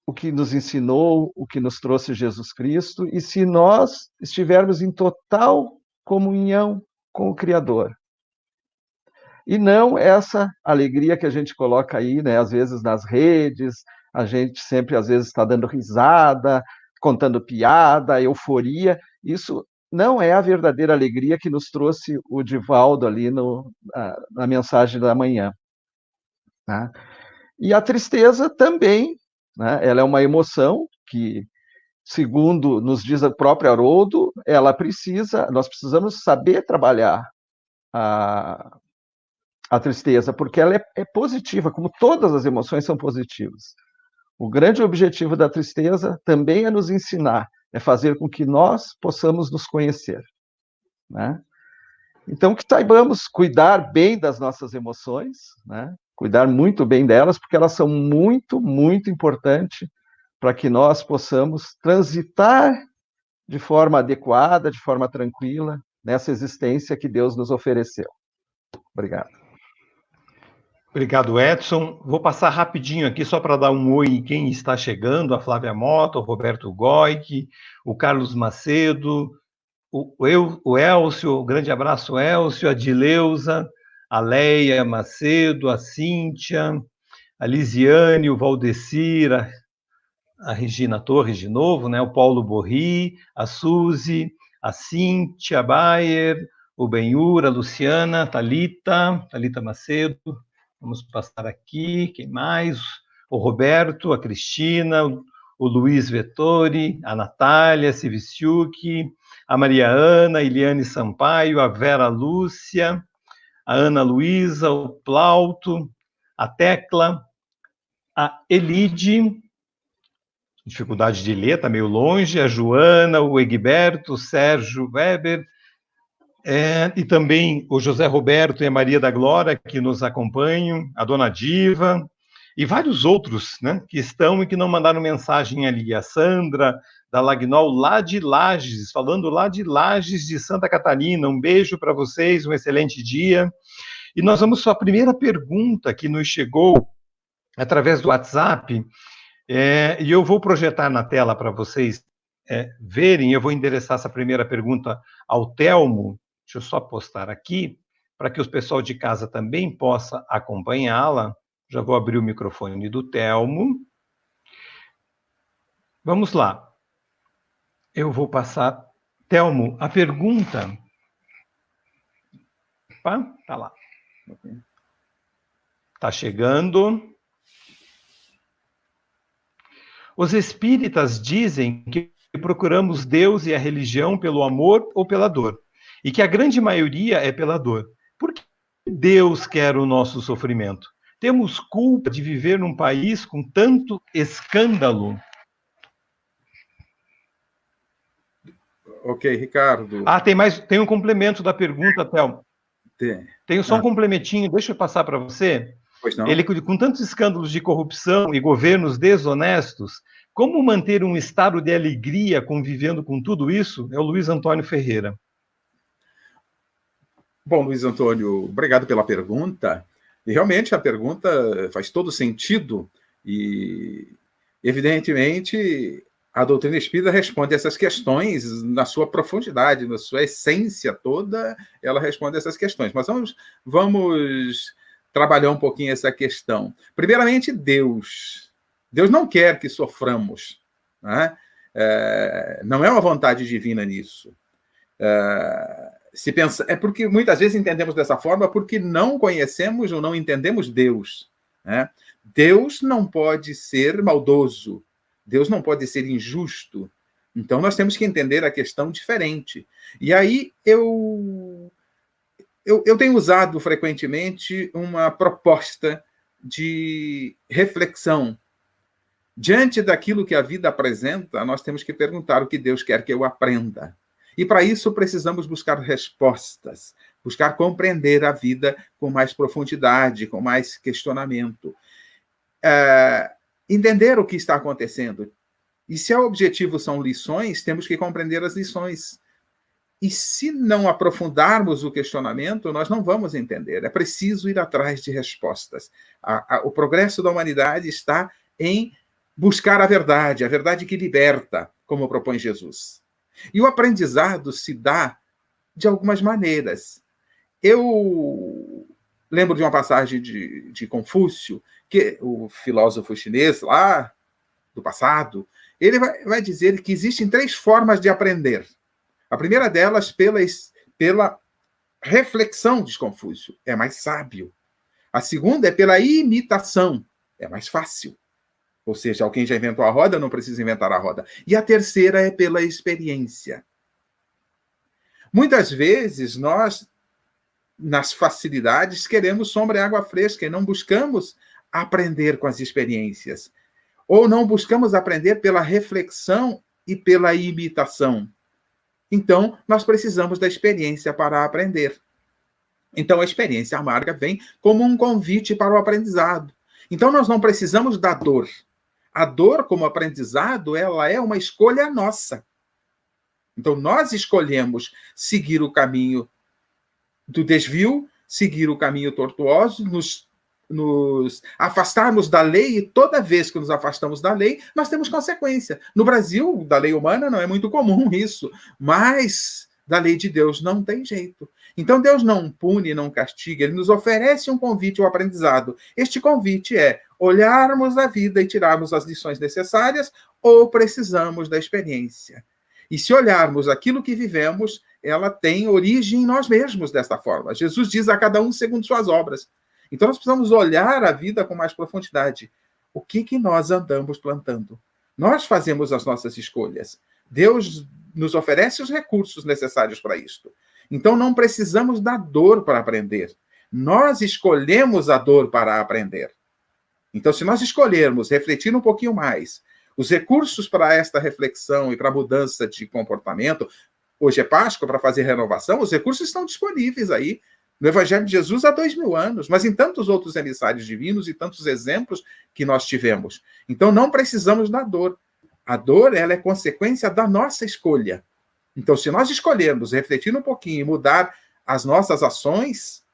o que nos ensinou, o que nos trouxe Jesus Cristo, e se nós estivermos em total comunhão com o Criador. E não essa alegria que a gente coloca aí, né, às vezes nas redes, a gente sempre, às vezes, está dando risada, contando piada, euforia. Isso não é a verdadeira alegria que nos trouxe o Divaldo ali na mensagem da manhã. Né? E a tristeza também, né? Ela é uma emoção que, segundo nos diz o próprio Haroldo, nós precisamos saber trabalhar a tristeza, porque ela é positiva, como todas as emoções são positivas. O grande objetivo da tristeza também é nos ensinar, é fazer com que nós possamos nos conhecer. Né? Então, que saibamos cuidar bem das nossas emoções, né? Cuidar muito bem delas, porque elas são muito, muito importantes para que nós possamos transitar de forma adequada, de forma tranquila, nessa existência que Deus nos ofereceu. Obrigado. Obrigado, Edson. Vou passar rapidinho aqui só para dar um oi em quem está chegando, a Flávia Mota, o Roberto Goic, o Carlos Macedo, o Elcio, um grande abraço, Elcio, a Dileuza, a Leia Macedo, a Cíntia, a Lisiane, o Valdecir, a Regina Torres de novo, né? O Paulo Borri, a Suzy, a Cíntia Bayer, o Benhur, a Luciana, Thalita Macedo. Vamos passar aqui, quem mais? O Roberto, a Cristina, o Luiz Vettori, a Natália Civiciuc, a Maria Ana, a Eliane Sampaio, a Vera Lúcia, a Ana Luísa, o Plauto, a Tecla, a Elide, dificuldade de ler, está meio longe, a Joana, o Egberto, o Sérgio Weber, e também o José Roberto e a Maria da Glória, que nos acompanham, a Dona Diva, e vários outros, né, que estão e que não mandaram mensagem ali. A Sandra, da Lagnol, lá de Lages, falando lá de Lages, de Santa Catarina. Um beijo para vocês, um excelente dia. E nós vamos para a primeira pergunta que nos chegou através do WhatsApp, e eu vou projetar na tela para vocês verem. Eu vou endereçar essa primeira pergunta ao Telmo. Deixa eu só postar aqui, para que o pessoal de casa também possa acompanhá-la. Já vou abrir o microfone do Telmo. Vamos lá. Eu vou passar. Telmo, a pergunta... Opa, tá lá. Tá chegando. Os espíritas dizem que procuramos Deus e a religião pelo amor ou pela dor, e que a grande maioria é pela dor. Por que Deus quer o nosso sofrimento? Temos culpa de viver num país com tanto escândalo? Ok, Ricardo. Tem um complemento da pergunta, Thelma. Tenho só um complementinho, deixa eu passar para você. Pois não. Ele, com tantos escândalos de corrupção e governos desonestos, como manter um estado de alegria convivendo com tudo isso? É o Luiz Antônio Ferreira. Bom, Luiz Antônio, obrigado pela pergunta. E realmente a pergunta faz todo sentido e, evidentemente, a doutrina espírita responde essas questões na sua profundidade, na sua essência toda, ela responde essas questões. Mas vamos trabalhar um pouquinho essa questão. Primeiramente, Deus. Deus não quer que soframos. Né? Não é uma vontade divina nisso. É porque muitas vezes entendemos dessa forma porque não conhecemos ou não entendemos Deus. Né? Deus não pode ser maldoso. Deus não pode ser injusto. Então, nós temos que entender a questão diferente. E aí, eu tenho usado frequentemente uma proposta de reflexão. Diante daquilo que a vida apresenta, nós temos que perguntar o que Deus quer que eu aprenda. E, para isso, precisamos buscar respostas, buscar compreender a vida com mais profundidade, com mais questionamento. Entender o que está acontecendo. E se o objetivo são lições, temos que compreender as lições. E se não aprofundarmos o questionamento, nós não vamos entender. É preciso ir atrás de respostas. O progresso da humanidade está em buscar a verdade que liberta, como propõe Jesus. E o aprendizado se dá de algumas maneiras. Eu lembro de uma passagem de Confúcio, que o filósofo chinês lá do passado, ele vai dizer que existem 3 formas de aprender. A primeira delas, pela reflexão, diz Confúcio, é mais sábio. A segunda é pela imitação, é mais fácil. Ou seja, alguém já inventou a roda, não precisa inventar a roda. E a terceira é pela experiência. Muitas vezes, nós, nas facilidades, queremos sombra e água fresca e não buscamos aprender com as experiências. Ou não buscamos aprender pela reflexão e pela imitação. Então, nós precisamos da experiência para aprender. Então, a experiência amarga vem como um convite para o aprendizado. Então, nós não precisamos da dor. A dor, como aprendizado, ela é uma escolha nossa. Então, nós escolhemos seguir o caminho do desvio, seguir o caminho tortuoso, nos afastarmos da lei, e toda vez que nos afastamos da lei, nós temos consequência. No Brasil, da lei humana, não é muito comum isso, mas da lei de Deus não tem jeito. Então, Deus não pune, não castiga, ele nos oferece um convite ao aprendizado. Este convite é olharmos a vida e tirarmos as lições necessárias, ou precisamos da experiência. E se olharmos aquilo que vivemos, ela tem origem em nós mesmos desta forma. Jesus diz a cada um segundo suas obras. Então, nós precisamos olhar a vida com mais profundidade. O que nós andamos plantando? Nós fazemos as nossas escolhas. Deus nos oferece os recursos necessários para isto. Então, não precisamos da dor para aprender. Nós escolhemos a dor para aprender. Então, se nós escolhermos refletir um pouquinho mais, os recursos para esta reflexão e para a mudança de comportamento, hoje é Páscoa, para fazer renovação, os recursos estão disponíveis aí no Evangelho de Jesus há 2000 anos, mas em tantos outros emissários divinos e tantos exemplos que nós tivemos. Então, não precisamos da dor. A dor, ela é consequência da nossa escolha. Então, se nós escolhermos refletir um pouquinho e mudar as nossas ações,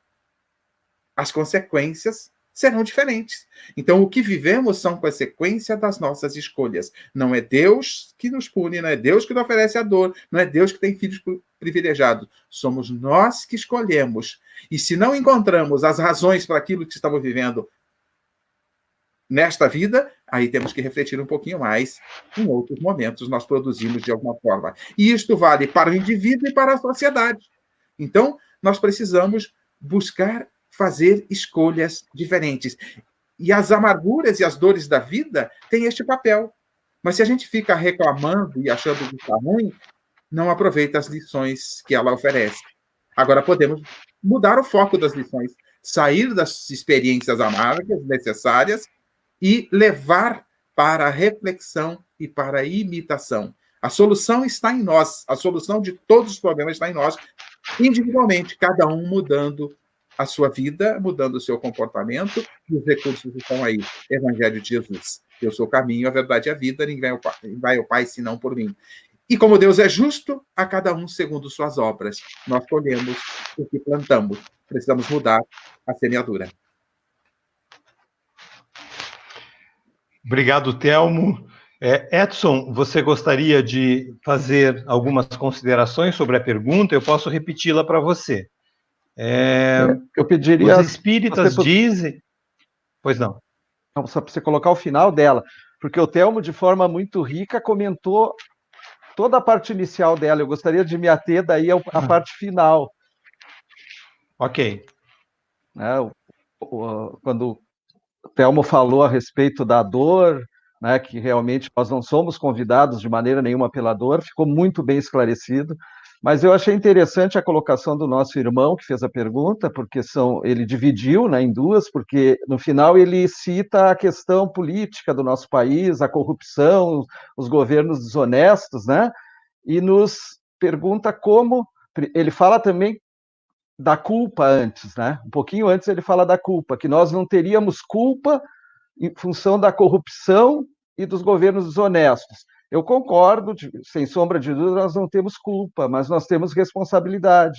as consequências serão diferentes. Então, o que vivemos são consequência das nossas escolhas. Não é Deus que nos pune, não é Deus que nos oferece a dor, não é Deus que tem filhos privilegiados. Somos nós que escolhemos. E se não encontramos as razões para aquilo que estamos vivendo nesta vida, aí temos que refletir um pouquinho mais. Em outros momentos, nós produzimos de alguma forma. E isto vale para o indivíduo e para a sociedade. Então, nós precisamos buscar fazer escolhas diferentes. E as amarguras e as dores da vida têm este papel. Mas se a gente fica reclamando e achando que está ruim, não aproveita as lições que ela oferece. Agora, podemos mudar o foco das lições, sair das experiências amargas necessárias e levar para a reflexão e para a imitação. A solução está em nós. A solução de todos os problemas está em nós, individualmente, cada um mudando a sua vida, mudando o seu comportamento, e os recursos estão aí. Evangelho de Jesus. Eu sou o caminho, a verdade e a vida, ninguém vai ao Pai senão por mim. E como Deus é justo, a cada um segundo suas obras. Nós colhemos o que plantamos. Precisamos mudar a semeadura. Obrigado, Telmo. Edson, você gostaria de fazer algumas considerações sobre a pergunta? Eu posso repeti-la para você. Eu pediria... Os espíritas dizem... Pois não. Só para você colocar o final dela, porque o Telmo, de forma muito rica, comentou toda a parte inicial dela. Eu gostaria de me ater daí à parte final. Ok. Quando o Telmo falou a respeito da dor, né, que realmente nós não somos convidados de maneira nenhuma pela dor, ficou muito bem esclarecido. Mas eu achei interessante a colocação do nosso irmão que fez a pergunta, porque ele dividiu, né, em duas, porque no final ele cita a questão política do nosso país, a corrupção, os governos desonestos, né, e nos pergunta como... Ele fala também da culpa antes, né? Um pouquinho antes ele fala da culpa, que nós não teríamos culpa em função da corrupção e dos governos desonestos. Eu concordo, sem sombra de dúvida, nós não temos culpa, mas nós temos responsabilidade,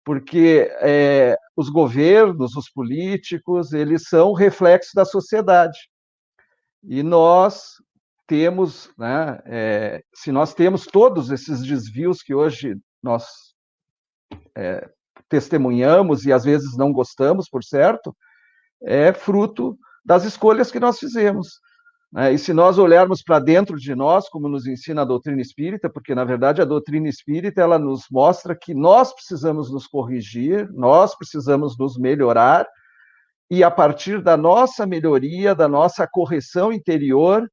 porque os governos, os políticos, eles são reflexos da sociedade. E nós temos, né, se nós temos todos esses desvios que hoje nós testemunhamos e às vezes não gostamos, por certo, é fruto das escolhas que nós fizemos. E se nós olharmos para dentro de nós, como nos ensina a doutrina espírita, porque, na verdade, a doutrina espírita ela nos mostra que nós precisamos nos corrigir, nós precisamos nos melhorar, e a partir da nossa melhoria, da nossa correção interior,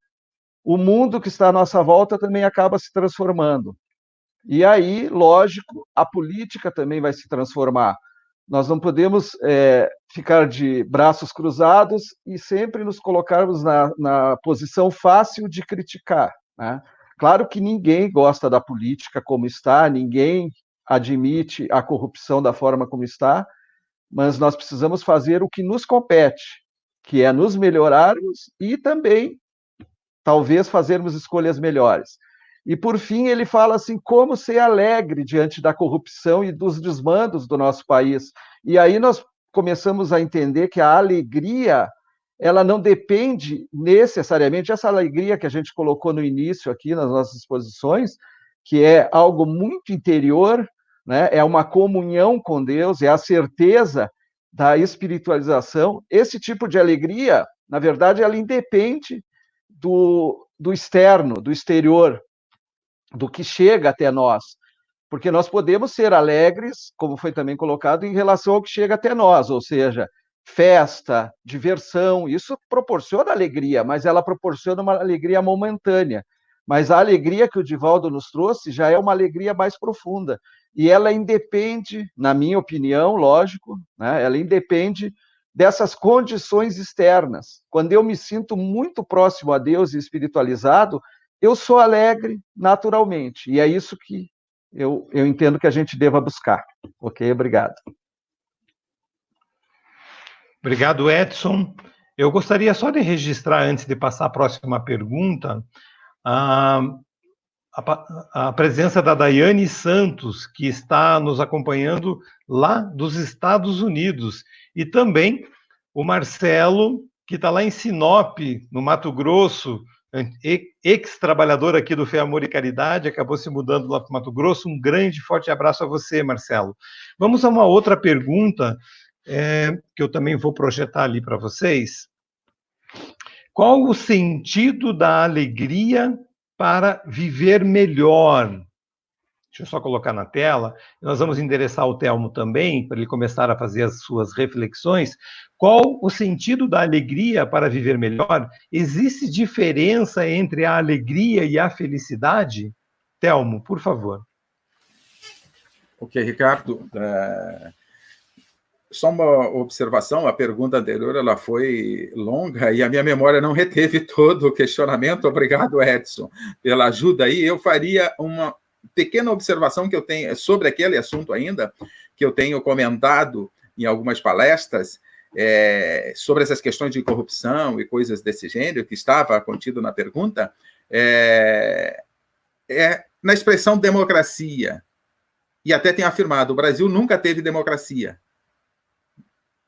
o mundo que está à nossa volta também acaba se transformando. E aí, lógico, a política também vai se transformar. Nós não podemos ficar de braços cruzados e sempre nos colocarmos na posição fácil de criticar, né? Claro que ninguém gosta da política como está, ninguém admite a corrupção da forma como está, mas nós precisamos fazer o que nos compete, que é nos melhorarmos e também, talvez, fazermos escolhas melhores. E, por fim, ele fala assim, como ser alegre diante da corrupção e dos desmandos do nosso país. E aí nós começamos a entender que a alegria, ela não depende necessariamente dessa alegria que a gente colocou no início aqui nas nossas exposições, que é algo muito interior, né? É uma comunhão com Deus, é a certeza da espiritualização. Esse tipo de alegria, na verdade, ela independe do externo, do exterior, do que chega até nós, porque nós podemos ser alegres, como foi também colocado, em relação ao que chega até nós, ou seja, festa, diversão, isso proporciona alegria, mas ela proporciona uma alegria momentânea, mas a alegria que o Divaldo nos trouxe já é uma alegria mais profunda, e ela independe, na minha opinião, lógico, né, ela independe dessas condições externas. Quando eu me sinto muito próximo a Deus e espiritualizado, eu sou alegre naturalmente, e é isso que eu entendo que a gente deva buscar. Ok? Obrigado. Obrigado, Edson. Eu gostaria só de registrar, antes de passar a próxima pergunta, a presença da Daiane Santos, que está nos acompanhando lá dos Estados Unidos, e também o Marcelo, que está lá em Sinop, no Mato Grosso, ex-trabalhador aqui do Fé, Amor e Caridade, acabou se mudando lá para o Mato Grosso. Um grande, forte abraço a você, Marcelo. Vamos a uma outra pergunta, que eu também vou projetar ali para vocês. Qual o sentido da alegria para viver melhor? Deixa eu só colocar na tela. Nós vamos endereçar o Telmo também, para ele começar a fazer as suas reflexões. Qual o sentido da alegria para viver melhor? Existe diferença entre a alegria e a felicidade? Telmo, por favor. Ok, Ricardo. Só uma observação, a pergunta anterior ela foi longa e a minha memória não reteve todo o questionamento. Obrigado, Edson, pela ajuda aí. Eu faria uma pequena observação que eu tenho sobre aquele assunto ainda, que eu tenho comentado em algumas palestras, sobre essas questões de corrupção e coisas desse gênero, que estava contido na pergunta, na expressão democracia. E até tenho afirmado, o Brasil nunca teve democracia.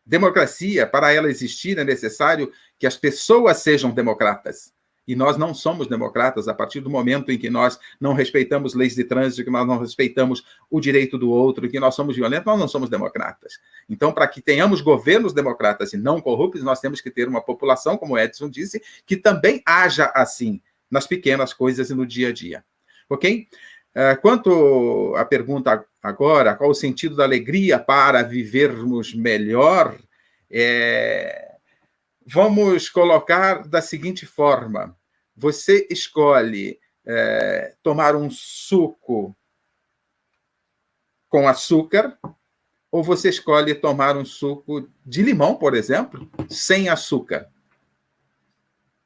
Democracia, para ela existir, é necessário que as pessoas sejam democratas. E nós não somos democratas a partir do momento em que nós não respeitamos leis de trânsito, que nós não respeitamos o direito do outro, que nós somos violentos, nós não somos democratas. Então, para que tenhamos governos democratas e não corruptos, nós temos que ter uma população, como o Edson disse, que também haja assim, nas pequenas coisas e no dia a dia. Ok? Quanto à pergunta agora, qual o sentido da alegria para vivermos melhor, vamos colocar da seguinte forma. Você escolhe tomar um suco com açúcar, ou você escolhe tomar um suco de limão, por exemplo, sem açúcar.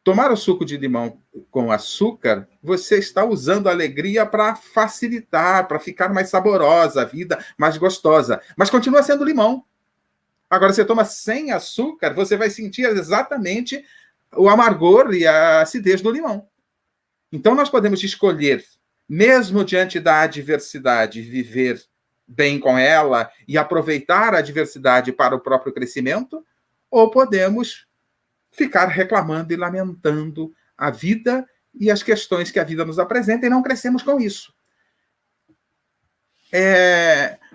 Tomar o suco de limão com açúcar, você está usando a alegria para facilitar, para ficar mais saborosa a vida, mais gostosa. Mas continua sendo limão. Agora, você toma sem açúcar, você vai sentir exatamente o amargor e a acidez do limão. Então, nós podemos escolher, mesmo diante da adversidade, viver bem com ela e aproveitar a adversidade para o próprio crescimento, ou podemos ficar reclamando e lamentando a vida e as questões que a vida nos apresenta e não crescemos com isso.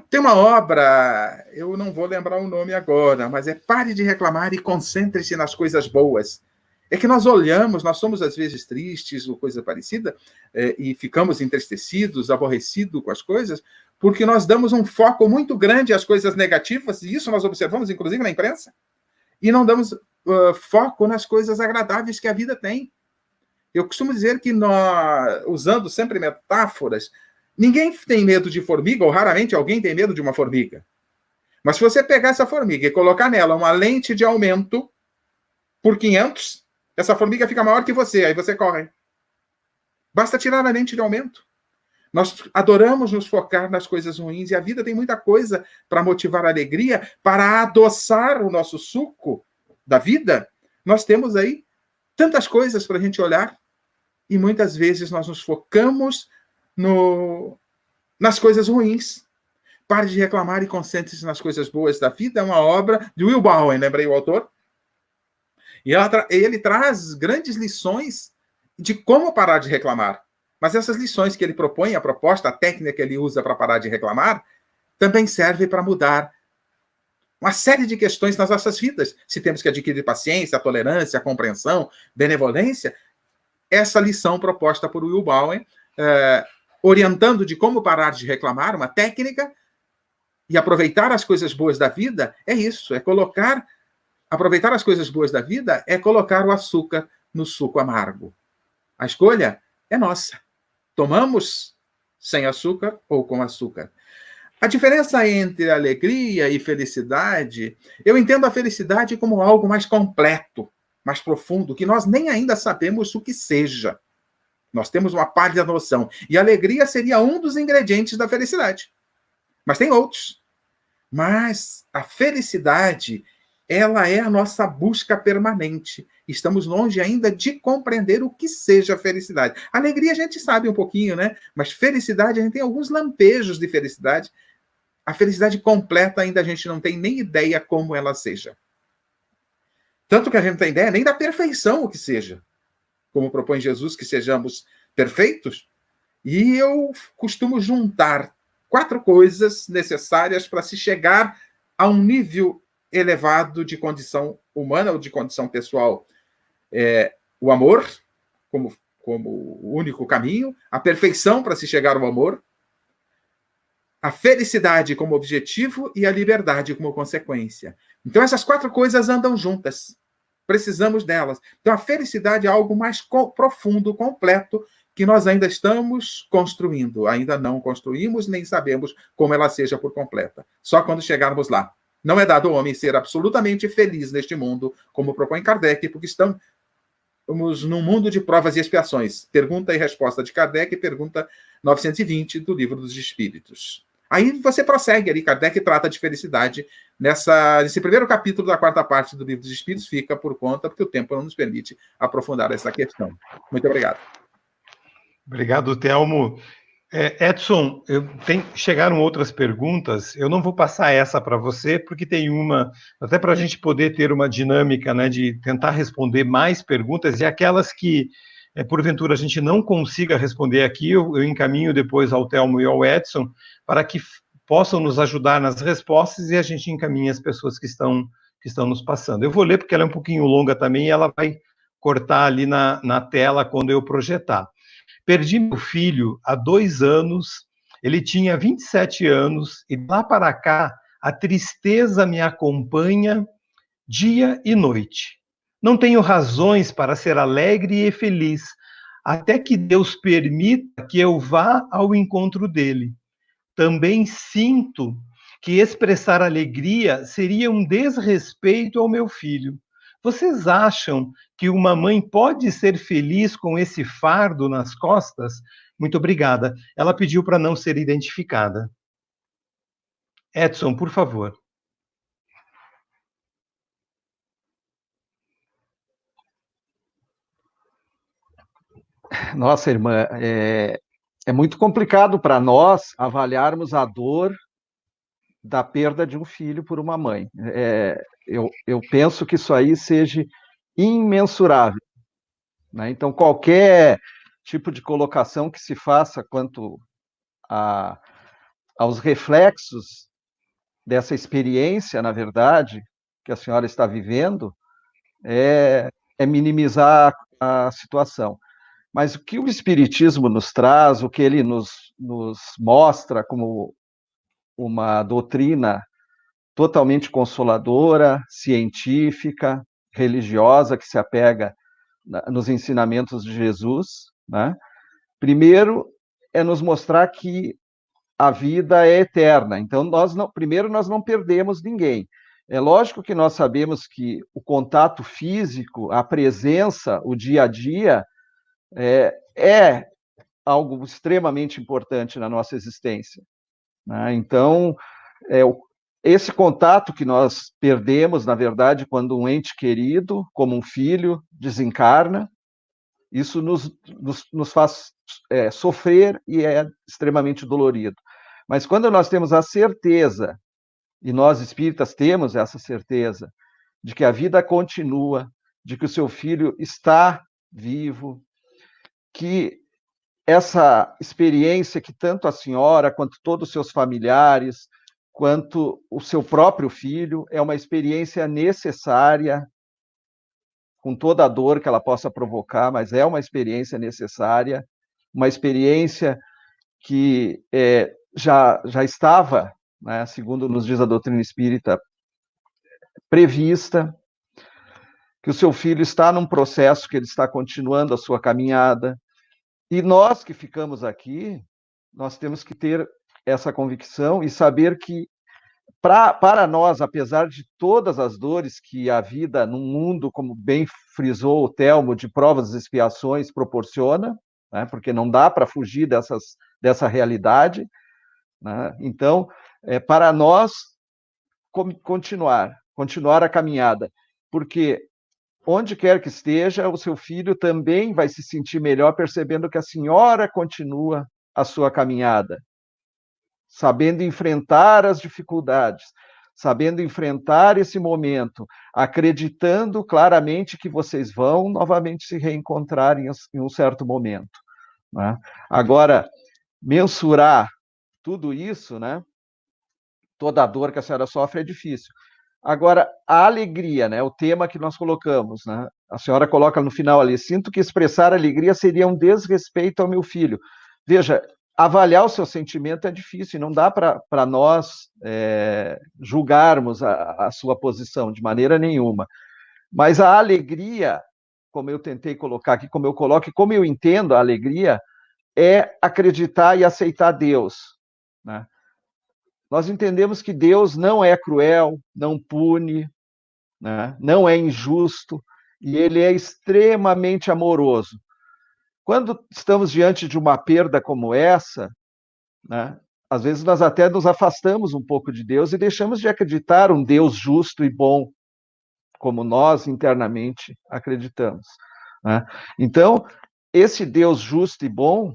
Tem uma obra, eu não vou lembrar o nome agora, mas Pare de Reclamar e Concentre-se nas Coisas Boas. É que nós olhamos, nós somos às vezes tristes ou coisa parecida, e ficamos entristecidos, aborrecidos com as coisas, porque nós damos um foco muito grande às coisas negativas, e isso nós observamos, inclusive, na imprensa, e não damos foco nas coisas agradáveis que a vida tem. Eu costumo dizer que nós, usando sempre metáforas, ninguém tem medo de formiga, ou raramente alguém tem medo de uma formiga. Mas se você pegar essa formiga e colocar nela uma lente de aumento por 500, essa formiga fica maior que você, aí você corre. Basta tirar a lente de aumento. Nós adoramos nos focar nas coisas ruins, e a vida tem muita coisa para motivar a alegria, para adoçar o nosso suco da vida. Nós temos aí tantas coisas para a gente olhar, e muitas vezes nós nos focamos nas coisas ruins. Pare de reclamar e concentre-se nas coisas boas da vida. É uma obra de Will Bowen, lembrei o autor? E ele traz grandes lições de como parar de reclamar. Mas essas lições que ele propõe, a proposta, a técnica que ele usa para parar de reclamar, também serve para mudar uma série de questões nas nossas vidas. Se temos que adquirir paciência, tolerância, compreensão, benevolência, essa lição proposta por Will Bowen, orientando de como parar de reclamar, uma técnica, e aproveitar as coisas boas da vida, é isso, aproveitar as coisas boas da vida é colocar o açúcar no suco amargo. A escolha é nossa. Tomamos sem açúcar ou com açúcar. A diferença entre alegria e felicidade, eu entendo a felicidade como algo mais completo, mais profundo, que nós nem ainda sabemos o que seja. Nós temos uma pálida noção. E a alegria seria um dos ingredientes da felicidade. Mas tem outros. Mas a felicidade, ela é a nossa busca permanente. Estamos longe ainda de compreender o que seja felicidade. Alegria a gente sabe um pouquinho, né? Mas felicidade, a gente tem alguns lampejos de felicidade. A felicidade completa ainda a gente não tem nem ideia como ela seja. Tanto que a gente não tem ideia nem da perfeição o que seja. Como propõe Jesus, que sejamos perfeitos. E eu costumo juntar 4 coisas necessárias para se chegar a um nível elevado de condição humana ou de condição pessoal. O amor, como o único caminho, a perfeição para se chegar ao amor, a felicidade como objetivo e a liberdade como consequência. Então, essas 4 coisas andam juntas. Precisamos delas. Então, a felicidade é algo mais profundo, completo, que nós ainda estamos construindo. Ainda não construímos, nem sabemos como ela seja por completa. Só quando chegarmos lá. Não é dado ao homem ser absolutamente feliz neste mundo, como propõe Kardec, porque estamos num mundo de provas e expiações. Pergunta e resposta de Kardec, pergunta 920 do Livro dos Espíritos. Aí você prossegue ali, Kardec trata de felicidade nesse primeiro capítulo da 4ª parte do Livro dos Espíritos, fica por conta, porque o tempo não nos permite aprofundar essa questão. Muito obrigado. Obrigado, Telmo. Edson, chegaram outras perguntas, eu não vou passar essa para você, porque tem uma, até para a gente poder ter uma dinâmica, né, de tentar responder mais perguntas, e aquelas que, porventura, a gente não consiga responder aqui, eu encaminho depois ao Telmo e ao Edson, para que possam nos ajudar nas respostas, e a gente encaminha as pessoas que estão nos passando. Eu vou ler, porque ela é um pouquinho longa também, e ela vai cortar ali na tela quando eu projetar. Perdi meu filho há 2 anos, ele tinha 27 anos, e lá para cá a tristeza me acompanha dia e noite. Não tenho razões para ser alegre e feliz, até que Deus permita que eu vá ao encontro dele. Também sinto que expressar alegria seria um desrespeito ao meu filho. Vocês acham que uma mãe pode ser feliz com esse fardo nas costas? Muito obrigada. Ela pediu para não ser identificada. Edson, por favor. Nossa, irmã, é muito complicado para nós avaliarmos a dor da perda de um filho por uma mãe. Eu penso que isso aí seja imensurável, né? Então, qualquer tipo de colocação que se faça quanto aos reflexos dessa experiência, na verdade, que a senhora está vivendo, é minimizar a situação. Mas o que o Espiritismo nos traz, o que ele nos mostra como uma doutrina totalmente consoladora, científica, religiosa, que se apega nos ensinamentos de Jesus, né? Primeiro, é nos mostrar que a vida é eterna. Então, primeiro, nós não perdemos ninguém. É lógico que nós sabemos que o contato físico, a presença, o dia a dia, é algo extremamente importante na nossa existência, né? Então, esse contato que nós perdemos, na verdade, quando um ente querido, como um filho, desencarna, isso nos faz sofrer e é extremamente dolorido. Mas quando nós temos a certeza, e nós espíritas temos essa certeza, de que a vida continua, de que o seu filho está vivo, que essa experiência que tanto a senhora, quanto todos os seus familiares, quanto o seu próprio filho, é uma experiência necessária, com toda a dor que ela possa provocar, mas é uma experiência necessária, uma experiência que já estava, né, segundo nos diz a doutrina espírita, prevista, que o seu filho está num processo que ele está continuando a sua caminhada, e nós que ficamos aqui, nós temos que ter essa convicção e saber que, para nós, apesar de todas as dores que a vida num mundo, como bem frisou o Telmo, de provas e expiações proporciona, né, porque não dá para fugir dessa realidade, né? Então, para nós continuar a caminhada, porque onde quer que esteja, o seu filho também vai se sentir melhor percebendo que a senhora continua a sua caminhada, sabendo enfrentar as dificuldades, sabendo enfrentar esse momento, acreditando claramente que vocês vão novamente se reencontrar em um certo momento, né? Agora, mensurar tudo isso, né? Toda a dor que a senhora sofre é difícil. Agora, a alegria, né? O tema que nós colocamos, né? A senhora coloca no final ali: sinto que expressar alegria seria um desrespeito ao meu filho. Veja, avaliar o seu sentimento é difícil, não dá para nós julgarmos a sua posição de maneira nenhuma. Mas a alegria, como eu tentei colocar aqui, como eu coloco e como eu entendo a alegria, é acreditar e aceitar Deus, né? Nós entendemos que Deus não é cruel, não pune, né? Não é injusto, e ele é extremamente amoroso. Quando estamos diante de uma perda como essa, né, às vezes nós até nos afastamos um pouco de Deus e deixamos de acreditar um Deus justo e bom, como nós internamente acreditamos, né? Então, esse Deus justo e bom,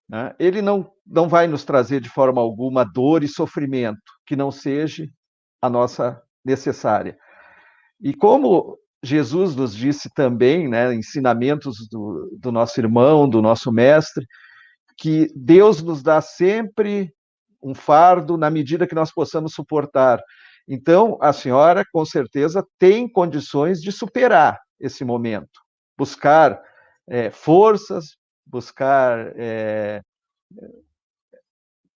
né, ele não vai nos trazer de forma alguma dor e sofrimento que não seja a nossa necessária. E como Jesus nos disse também, né, ensinamentos do nosso irmão, do nosso mestre, que Deus nos dá sempre um fardo na medida que nós possamos suportar. Então, a senhora, com certeza, tem condições de superar esse momento, buscar forças, buscar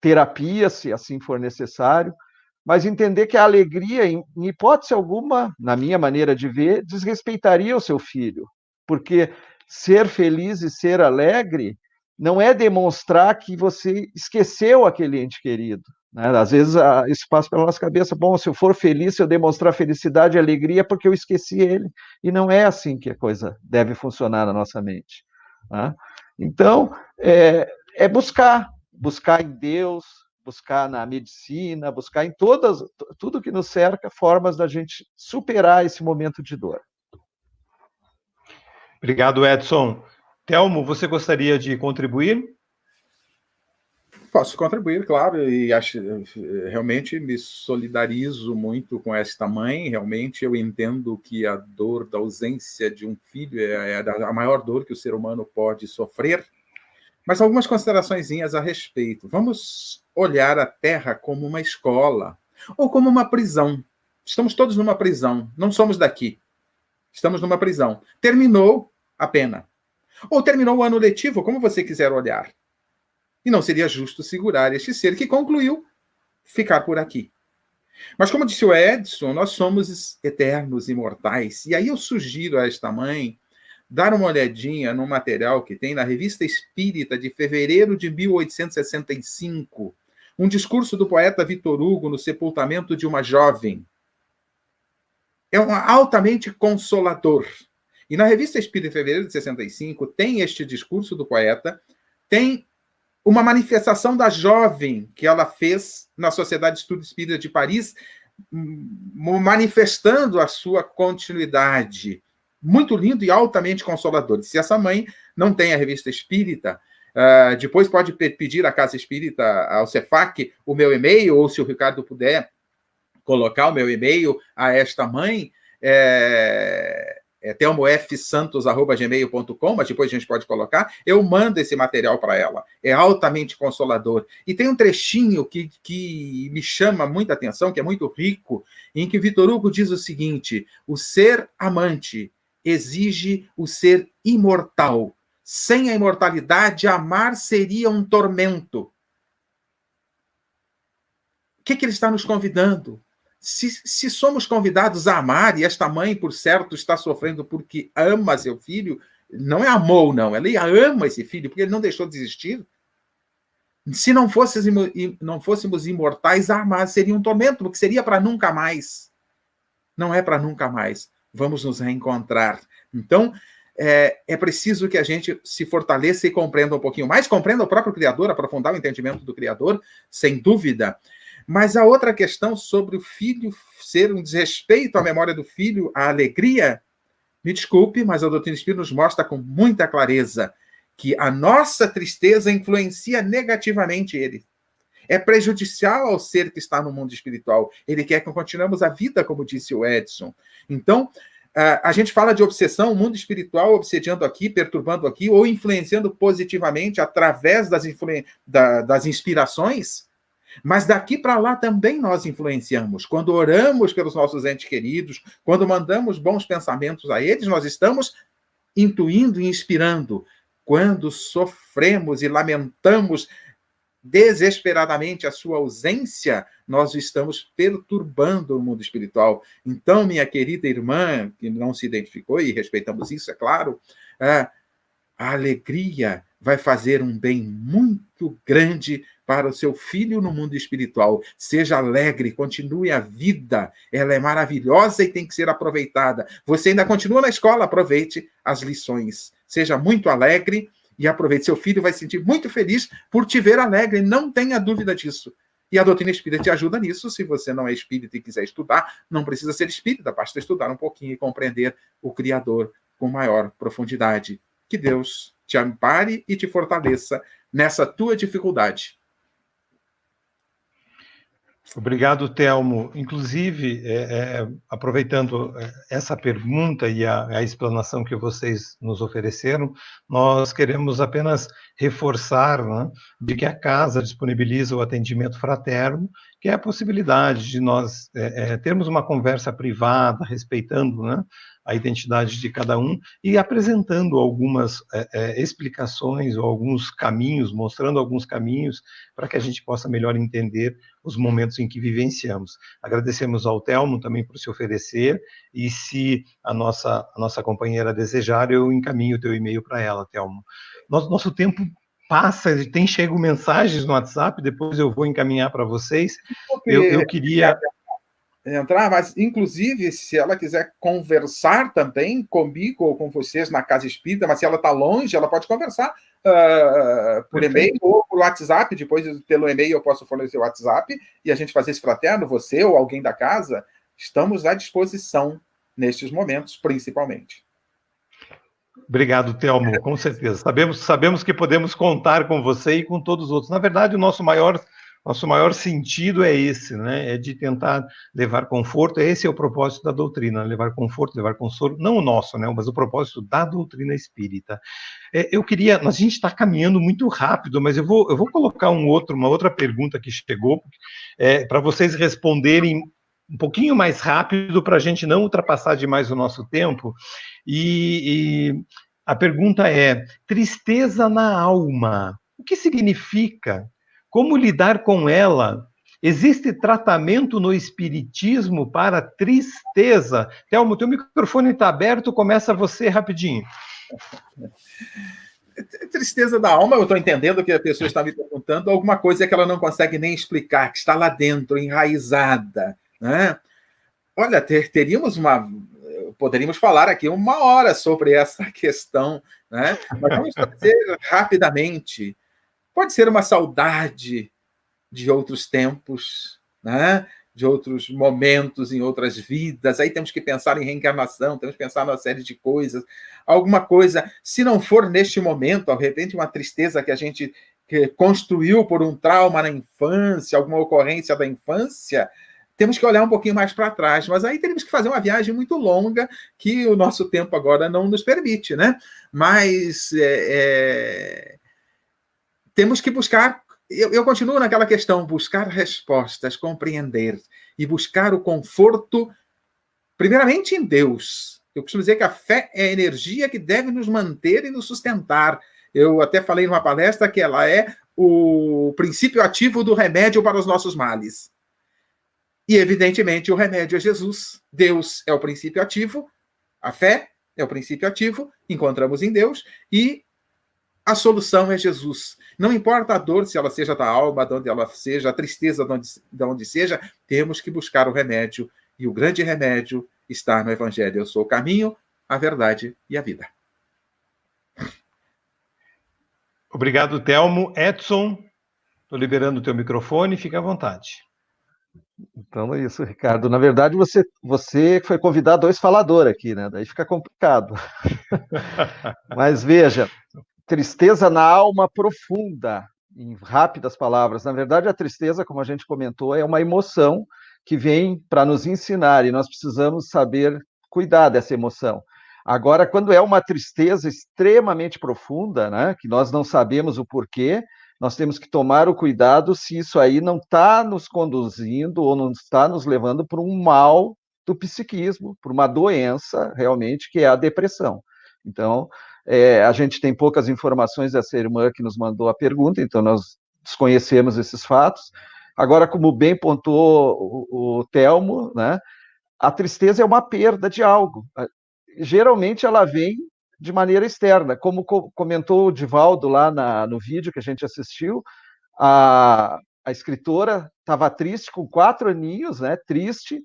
terapia, se assim for necessário, mas entender que a alegria, em hipótese alguma, na minha maneira de ver, desrespeitaria o seu filho, porque ser feliz e ser alegre não é demonstrar que você esqueceu aquele ente querido, né? Às vezes isso passa pela nossa cabeça: bom, se eu for feliz, se eu demonstrar felicidade e alegria, é porque eu esqueci ele, e não é assim que a coisa deve funcionar na nossa mente, né? Então, é buscar em Deus, buscar na medicina, buscar em tudo que nos cerca, formas da gente superar esse momento de dor. Obrigado, Edson. Telmo, você gostaria de contribuir? Posso contribuir, claro, e realmente me solidarizo muito com esta mãe. Realmente eu entendo que a dor da ausência de um filho é a maior dor que o ser humano pode sofrer. Mas algumas consideraçõezinhas a respeito. Vamos olhar a Terra como uma escola ou como uma prisão. Estamos todos numa prisão, não somos daqui. Estamos numa prisão. Terminou a pena. Ou terminou o ano letivo, como você quiser olhar. E não seria justo segurar este ser que concluiu ficar por aqui. Mas, como disse o Edson, nós somos eternos, imortais. E aí eu sugiro a esta mãe dar uma olhadinha no material que tem na Revista Espírita de fevereiro de 1865, um discurso do poeta Victor Hugo no sepultamento de uma jovem. É altamente consolador. E na Revista Espírita de fevereiro de 65 tem este discurso do poeta, tem uma manifestação da jovem que ela fez na Sociedade de Estudo Espírita de Paris, manifestando a sua continuidade. Muito lindo e altamente consolador. Se essa mãe não tem a Revista Espírita, depois pode pedir à Casa Espírita, ao CEFAC, o meu e-mail, ou se o Ricardo puder colocar o meu e-mail a esta mãe, telmofsantos@gmail.com, mas depois a gente pode colocar, eu mando esse material para ela. É altamente consolador. E tem um trechinho que me chama muita atenção, que é muito rico, em que Victor Hugo diz o seguinte: o ser amante exige o ser imortal. Sem a imortalidade, amar seria um tormento. O que ele está nos convidando? Se somos convidados a amar, e esta mãe, por certo, está sofrendo porque ama seu filho, não é amor, não, ela ama esse filho, porque ele não deixou de existir. Se não fôssemos imortais, amar seria um tormento, porque seria para nunca mais. Não é para nunca mais. Vamos nos reencontrar. Então, é preciso que a gente se fortaleça e compreenda um pouquinho mais, compreenda o próprio Criador, aprofundar o entendimento do Criador, sem dúvida. Mas a outra questão sobre o filho ser um desrespeito à memória do filho, à alegria, me desculpe, mas a doutrina espírita nos mostra com muita clareza que a nossa tristeza influencia negativamente ele. É prejudicial ao ser que está no mundo espiritual. Ele quer que continuemos a vida, como disse o Edson. Então, a gente fala de obsessão, o mundo espiritual obsediando aqui, perturbando aqui, ou influenciando positivamente através das inspirações. Mas daqui para lá também nós influenciamos. Quando oramos pelos nossos entes queridos, quando mandamos bons pensamentos a eles, nós estamos intuindo e inspirando. Quando sofremos e lamentamos desesperadamente a sua ausência, nós estamos perturbando o mundo espiritual. Então, minha querida irmã, que não se identificou, e respeitamos isso, é claro, a alegria vai fazer um bem muito grande para o seu filho no mundo espiritual. Seja alegre, continue a vida. Ela é maravilhosa e tem que ser aproveitada. Você ainda continua na escola, aproveite as lições. Seja muito alegre e aproveite. Seu filho vai se sentir muito feliz por te ver alegre, não tenha dúvida disso. E a doutrina espírita te ajuda nisso. Se você não é espírita e quiser estudar, não precisa ser espírita, basta estudar um pouquinho e compreender o Criador com maior profundidade. Que Deus te ampare e te fortaleça nessa tua dificuldade. Obrigado, Telmo. Inclusive, aproveitando essa pergunta e a explanação que vocês nos ofereceram, nós queremos apenas reforçar, né, de que a casa disponibiliza o atendimento fraterno, que é a possibilidade de nós termos uma conversa privada, respeitando, né, a identidade de cada um e apresentando algumas explicações ou alguns caminhos, mostrando alguns caminhos para que a gente possa melhor entender os momentos em que vivenciamos. Agradecemos ao Telmo também por se oferecer e se a nossa companheira desejar, eu encaminho o teu e-mail para ela, Telmo. Nosso tempo passa, chegam mensagens no WhatsApp, depois eu vou encaminhar para vocês. Eu queria entrar, mas inclusive se ela quiser conversar também comigo ou com vocês na Casa Espírita, mas se ela está longe, ela pode conversar por e-mail ou por WhatsApp. Depois pelo e-mail eu posso fornecer o WhatsApp e a gente fazer esse fraterno, você ou alguém da casa, estamos à disposição nestes momentos, principalmente. Obrigado, Telmo, com certeza. Sabemos que podemos contar com você e com todos os outros. Na verdade, o nosso maior Nosso maior sentido é esse, né? É de tentar levar conforto. Esse é o propósito da doutrina, levar conforto, levar consolo, não o nosso, né? Mas o propósito da doutrina espírita. Eu queria, a gente está caminhando muito rápido, mas eu vou colocar uma outra pergunta que chegou, para vocês responderem um pouquinho mais rápido, para a gente não ultrapassar demais o nosso tempo. E a pergunta é: tristeza na alma, o que significa? Como lidar com ela? Existe tratamento no espiritismo para tristeza? Thelmo, teu microfone está aberto, começa você rapidinho. Tristeza da alma, eu estou entendendo que a pessoa está me perguntando alguma coisa que ela não consegue nem explicar, que está lá dentro, enraizada, né? Olha, poderíamos falar aqui 1 hora sobre essa questão, né? Mas vamos trazer rapidamente. Pode ser uma saudade de outros tempos, né? De outros momentos em outras vidas. Aí temos que pensar em reencarnação, temos que pensar numa série de coisas. Alguma coisa, se não for neste momento, de repente uma tristeza que a gente construiu por um trauma na infância, alguma ocorrência da infância, temos que olhar um pouquinho mais para trás. Mas aí teremos que fazer uma viagem muito longa que o nosso tempo agora não nos permite, né? Mas temos que buscar, eu continuo naquela questão, buscar respostas, compreender e buscar o conforto, primeiramente em Deus. Eu costumo dizer que a fé é a energia que deve nos manter e nos sustentar. Eu até falei numa palestra que ela é o princípio ativo do remédio para os nossos males. E, evidentemente, o remédio é Jesus. Deus é o princípio ativo, a fé é o princípio ativo, encontramos em Deus, e a solução é Jesus. Não importa a dor, se ela seja da alma, de onde ela seja, a tristeza de onde seja, temos que buscar o remédio. E o grande remédio está no Evangelho. Eu sou o caminho, a verdade e a vida. Obrigado, Thelmo. Edson, estou liberando o teu microfone, fica à vontade. Então é isso, Ricardo. Na verdade, você foi convidar 2 faladores aqui, né? Daí fica complicado. Mas veja, tristeza na alma profunda, em rápidas palavras. Na verdade, a tristeza, como a gente comentou, é uma emoção que vem para nos ensinar e nós precisamos saber cuidar dessa emoção. Agora, quando é uma tristeza extremamente profunda, né, que nós não sabemos o porquê, nós temos que tomar o cuidado se isso aí não está nos conduzindo ou não está nos levando para um mal do psiquismo, para uma doença realmente, que é a depressão. Então, a gente tem poucas informações dessa irmã que nos mandou a pergunta, então nós desconhecemos esses fatos. Agora, como bem pontuou o Thelmo, né, a tristeza é uma perda de algo. Geralmente ela vem de maneira externa, como comentou o Divaldo lá no vídeo que a gente assistiu, a escritora estava triste com 4 aninhos, né, triste,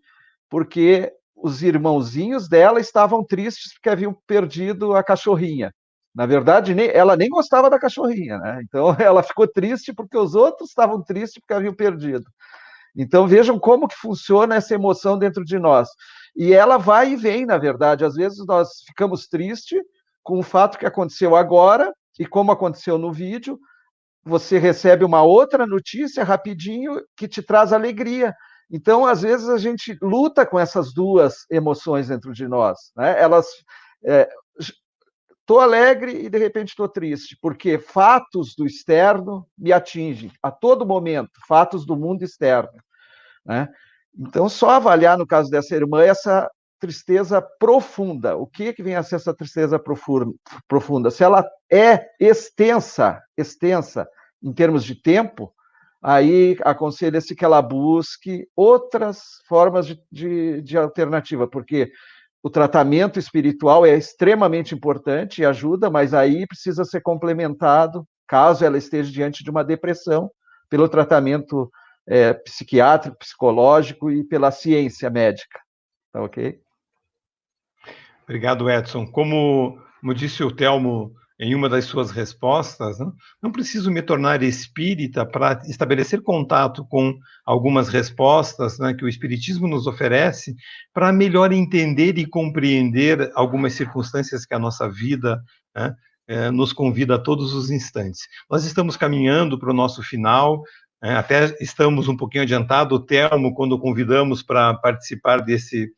porque os irmãozinhos dela estavam tristes porque haviam perdido a cachorrinha. Na verdade, ela nem gostava da cachorrinha, né? Então ela ficou triste porque os outros estavam tristes porque haviam perdido. Então vejam como que funciona essa emoção dentro de nós. E ela vai e vem, na verdade. Às vezes nós ficamos tristes com o fato que aconteceu agora, e como aconteceu no vídeo, você recebe uma outra notícia rapidinho que te traz alegria. Então, às vezes, a gente luta com essas 2 emoções dentro de nós, né? Estou alegre e, de repente, estou triste, porque fatos do externo me atingem a todo momento, fatos do mundo externo, né? Então, só avaliar, no caso dessa irmã, essa tristeza profunda. O que vem a ser essa tristeza profunda? Se ela é extensa em termos de tempo, aí aconselha-se que ela busque outras formas de alternativa, porque o tratamento espiritual é extremamente importante e ajuda, mas aí precisa ser complementado, caso ela esteja diante de uma depressão, pelo tratamento psiquiátrico, psicológico e pela ciência médica. Tá ok? Obrigado, Edson. Como disse o Thelmo em uma das suas respostas, não preciso me tornar espírita para estabelecer contato com algumas respostas, né, que o espiritismo nos oferece para melhor entender e compreender algumas circunstâncias que a nossa vida, né, nos convida a todos os instantes. Nós estamos caminhando para o nosso final. Até estamos um pouquinho adiantado, o Telmo, quando convidamos para participar desse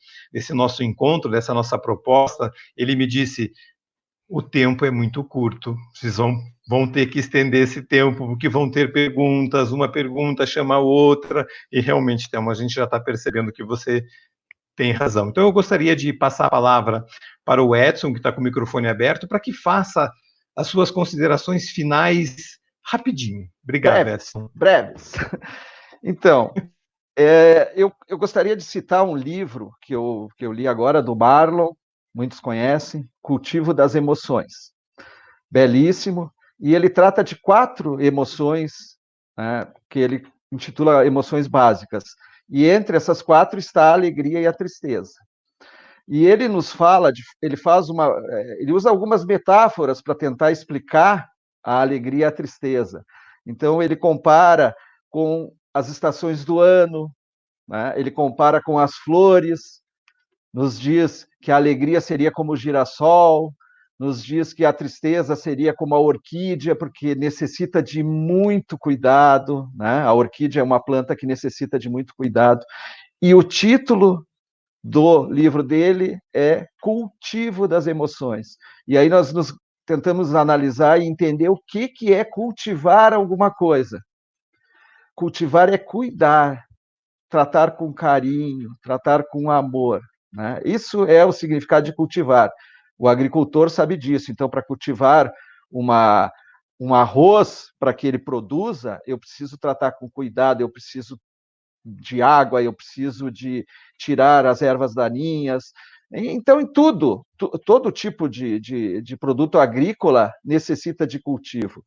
nosso encontro, dessa nossa proposta, ele me disse, o tempo é muito curto, vocês vão ter que estender esse tempo, porque vão ter perguntas, uma pergunta chama a outra, e realmente, Telmo, a gente já está percebendo que você tem razão. Então, eu gostaria de passar a palavra para o Edson, que está com o microfone aberto, para que faça as suas considerações finais rapidinho. Obrigado, Edson. Breves. Então, eu gostaria de citar um livro que eu li agora, do Marlon, muitos conhecem, Cultivo das Emoções. Belíssimo. E ele trata de 4 emoções, né, que ele intitula Emoções Básicas. E entre essas 4 está a alegria e a tristeza. E ele nos fala, ele usa algumas metáforas para tentar explicar a alegria e a tristeza. Então, ele compara com as estações do ano, né? Ele compara com as flores, nos diz que a alegria seria como o girassol, nos diz que a tristeza seria como a orquídea, porque necessita de muito cuidado, né? A orquídea é uma planta que necessita de muito cuidado. E o título do livro dele é Cultivo das Emoções. E aí nós tentamos analisar e entender o que é cultivar alguma coisa. Cultivar é cuidar, tratar com carinho, tratar com amor, né? Isso é o significado de cultivar. O agricultor sabe disso. Então, para cultivar um arroz, para que ele produza, eu preciso tratar com cuidado, eu preciso de água, eu preciso de tirar as ervas daninhas. Então, em tudo, todo tipo de produto agrícola necessita de cultivo.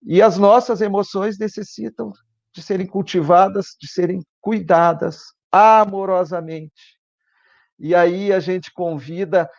E as nossas emoções necessitam de serem cultivadas, de serem cuidadas amorosamente. E aí a gente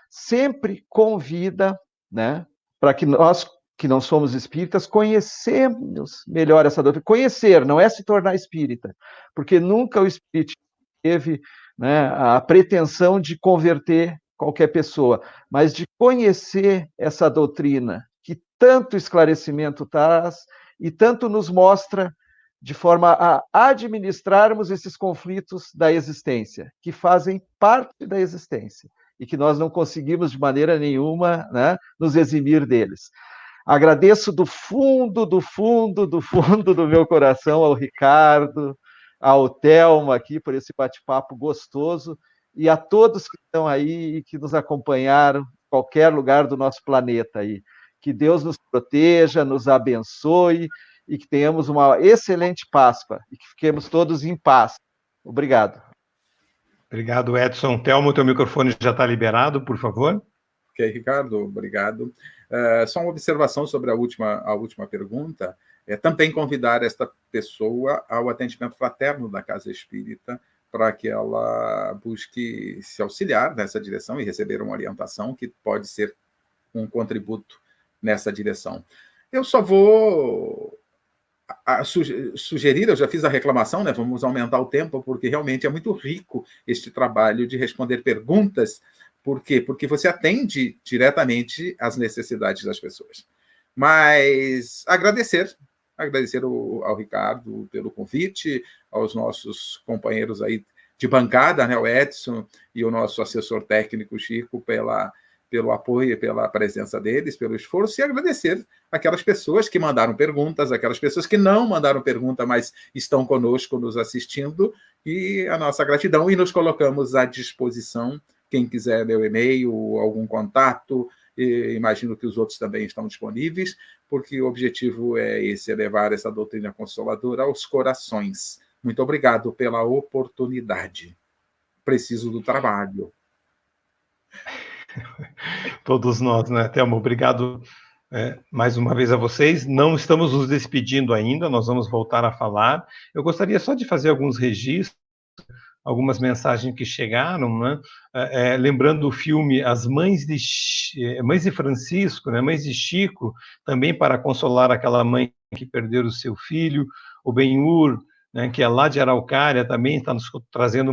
sempre convida, né, para que nós, que não somos espíritas, conhecemos melhor essa doutrina. Conhecer, não é se tornar espírita, porque nunca o espiritismo teve, né, a pretensão de converter qualquer pessoa, mas de conhecer essa doutrina, que tanto esclarecimento traz e tanto nos mostra de forma a administrarmos esses conflitos da existência, que fazem parte da existência, e que nós não conseguimos de maneira nenhuma, né, nos eximir deles. Agradeço do fundo do meu coração ao Ricardo, ao Telmo aqui por esse bate-papo gostoso, e a todos que estão aí e que nos acompanharam em qualquer lugar do nosso planeta aí. Que Deus nos proteja, nos abençoe, e que tenhamos uma excelente Páscoa, e que fiquemos todos em paz. Obrigado. Obrigado, Edson. Telmo, teu microfone já está liberado, por favor. Ok, Ricardo, obrigado. Só uma observação sobre a última pergunta. Também convidar esta pessoa ao atendimento fraterno da Casa Espírita, para que ela busque se auxiliar nessa direção e receber uma orientação que pode ser um contributo nessa direção. Eu só vou sugerir, eu já fiz a reclamação, né? Vamos aumentar o tempo, porque realmente é muito rico este trabalho de responder perguntas. Por quê? Porque você atende diretamente às necessidades das pessoas. Mas agradecer ao Ricardo pelo convite, aos nossos companheiros aí de bancada, né, o Edson e o nosso assessor técnico, Chico, pelo apoio, pela presença deles, pelo esforço, e agradecer aquelas pessoas que mandaram perguntas, aquelas pessoas que não mandaram pergunta, mas estão conosco, nos assistindo, e a nossa gratidão, e nos colocamos à disposição, quem quiser meu e-mail, algum contato, imagino que os outros também estão disponíveis, porque o objetivo é esse, é levar essa doutrina consoladora aos corações. Muito obrigado pela oportunidade. Preciso do trabalho. Todos nós, né, Telmo? Obrigado mais uma vez a vocês. Não estamos nos despedindo ainda, nós vamos voltar a falar. Eu gostaria só de fazer alguns registros, algumas mensagens que chegaram, né? Lembrando o filme As Mães de Francisco, né? Mães de Chico, também para consolar aquela mãe que perdeu o seu filho, o Ben-Hur, né, que é lá de Araucária, também está nos trazendo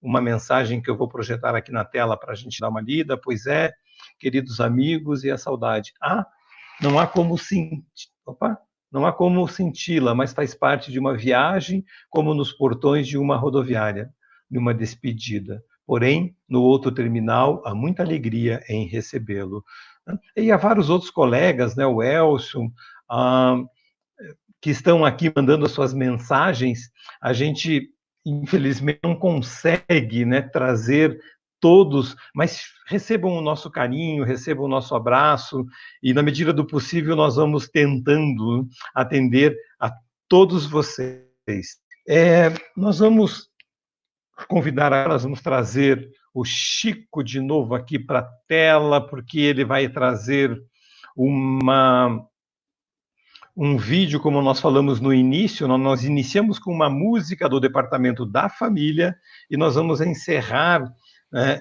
uma mensagem que eu vou projetar aqui na tela para a gente dar uma lida. Pois é, queridos amigos, e a saudade. Não há como sentir. não há como senti-la, mas faz parte de uma viagem, como nos portões de uma rodoviária, de uma despedida. Porém, no outro terminal, há muita alegria em recebê-lo. E há vários outros colegas, né, o Elcio, que estão aqui mandando as suas mensagens. A gente, infelizmente, não consegue, né, trazer todos, mas recebam o nosso carinho, recebam o nosso abraço, e na medida do possível nós vamos tentando atender a todos vocês. Nós vamos convidar, nós vamos trazer o Chico de novo aqui para a tela, porque ele vai trazer um vídeo, como nós falamos no início. Nós iniciamos com uma música do Departamento da Família, e nós vamos encerrar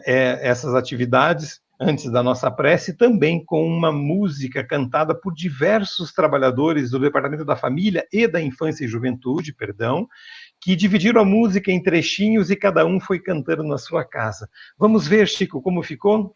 essas atividades, antes da nossa prece, também com uma música cantada por diversos trabalhadores do Departamento da Família e da Infância e Juventude, que dividiram a música em trechinhos e cada um foi cantando na sua casa. Vamos ver, Chico, como ficou?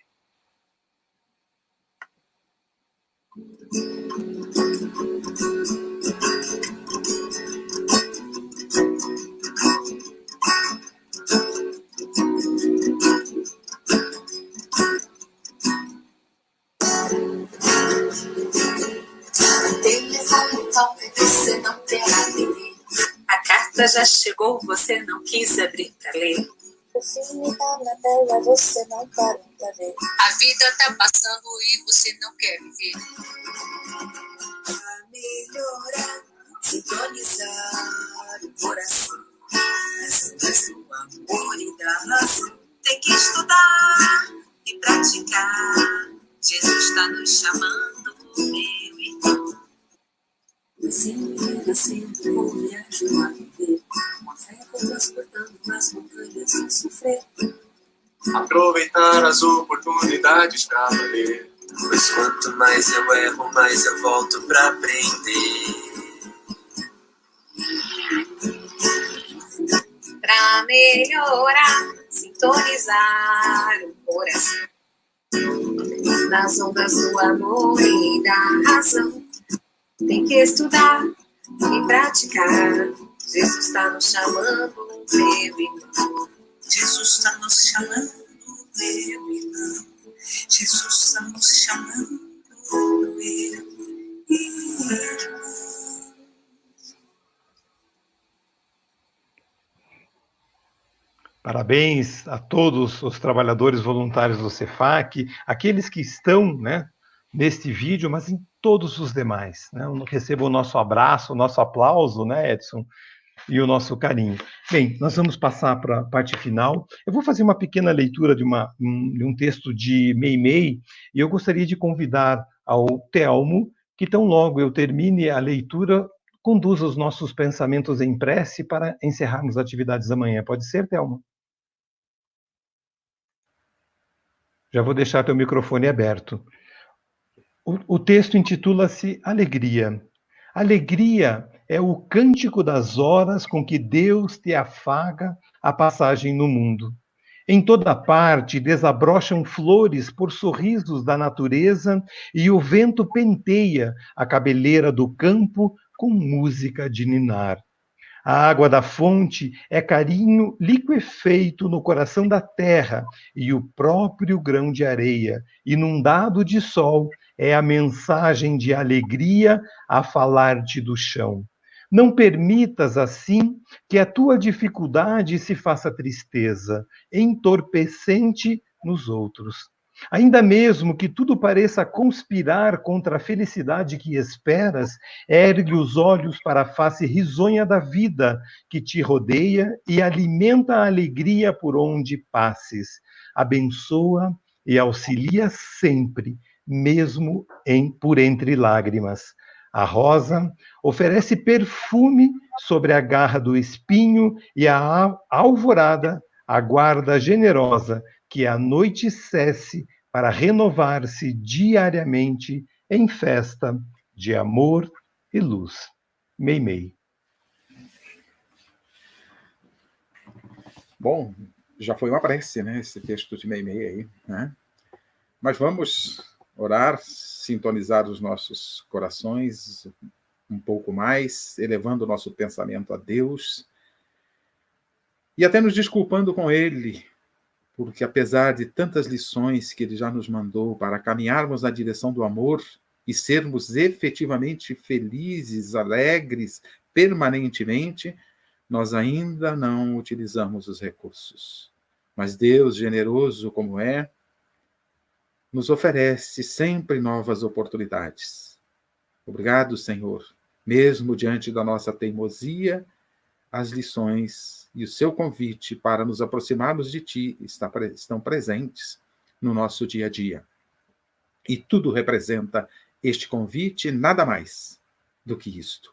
Você não terá atender. A carta já chegou, você não quis abrir pra ler. O filme tá na tela, você não parou pra ver. A vida tá passando e você não quer viver. Pra melhorar, sintonizar o coração. As ondas do amor e da razão. Tem que estudar e praticar. Jesus está nos chamando, meu irmão. Descendo, vou me ajudar a viver. Com a fé vou transportando as montanhas sem sofrer. Aproveitar as oportunidades pra valer. Pois quanto mais eu erro, mais eu volto pra aprender. Pra melhorar, sintonizar o coração. Nas ondas do amor e da razão. Tem que estudar e praticar. Jesus está nos chamando, meu irmão. Jesus está nos chamando, meu irmão. Jesus está nos chamando, meu irmão. Parabéns a todos os trabalhadores voluntários do Cefac, aqueles que estão, né, neste vídeo, mas em todos os demais, né? Recebam o nosso abraço, o nosso aplauso, né, Edson, e o nosso carinho. Bem, nós vamos passar para a parte final. Eu vou fazer uma pequena leitura de um texto de Meimei, e eu gostaria de convidar ao Telmo, que tão logo eu termine a leitura, conduza os nossos pensamentos em prece para encerrarmos as atividades da manhã. Pode ser, Telmo? Já vou deixar teu microfone aberto. O texto intitula-se Alegria. Alegria é o cântico das horas com que Deus te afaga a passagem no mundo. Em toda parte desabrocham flores por sorrisos da natureza e o vento penteia a cabeleira do campo com música de ninar. A água da fonte é carinho liquefeito no coração da terra, e o próprio grão de areia, inundado de sol, é a mensagem de alegria a falar-te do chão. Não permitas, assim, que a tua dificuldade se faça tristeza, entorpecente nos outros. Ainda mesmo que tudo pareça conspirar contra a felicidade que esperas, ergue os olhos para a face risonha da vida que te rodeia e alimenta a alegria por onde passes. Abençoa e auxilia sempre, mesmo por entre lágrimas. A rosa oferece perfume sobre a garra do espinho e a alvorada aguarda generosa que a noite cesse para renovar-se diariamente em festa de amor e luz. Meimei. Bom, já foi uma prece, né? Esse texto de Meimei aí, né? Mas vamos orar, sintonizar os nossos corações, um pouco mais, elevando o nosso pensamento a Deus e até nos desculpando com Ele, porque apesar de tantas lições que Ele já nos mandou para caminharmos na direção do amor e sermos efetivamente felizes, alegres, permanentemente, nós ainda não utilizamos os recursos. Mas Deus, generoso como é, nos oferece sempre novas oportunidades. Obrigado, Senhor. Mesmo diante da nossa teimosia, as lições e o seu convite para nos aproximarmos de Ti estão presentes no nosso dia a dia. E tudo representa este convite, nada mais do que isto.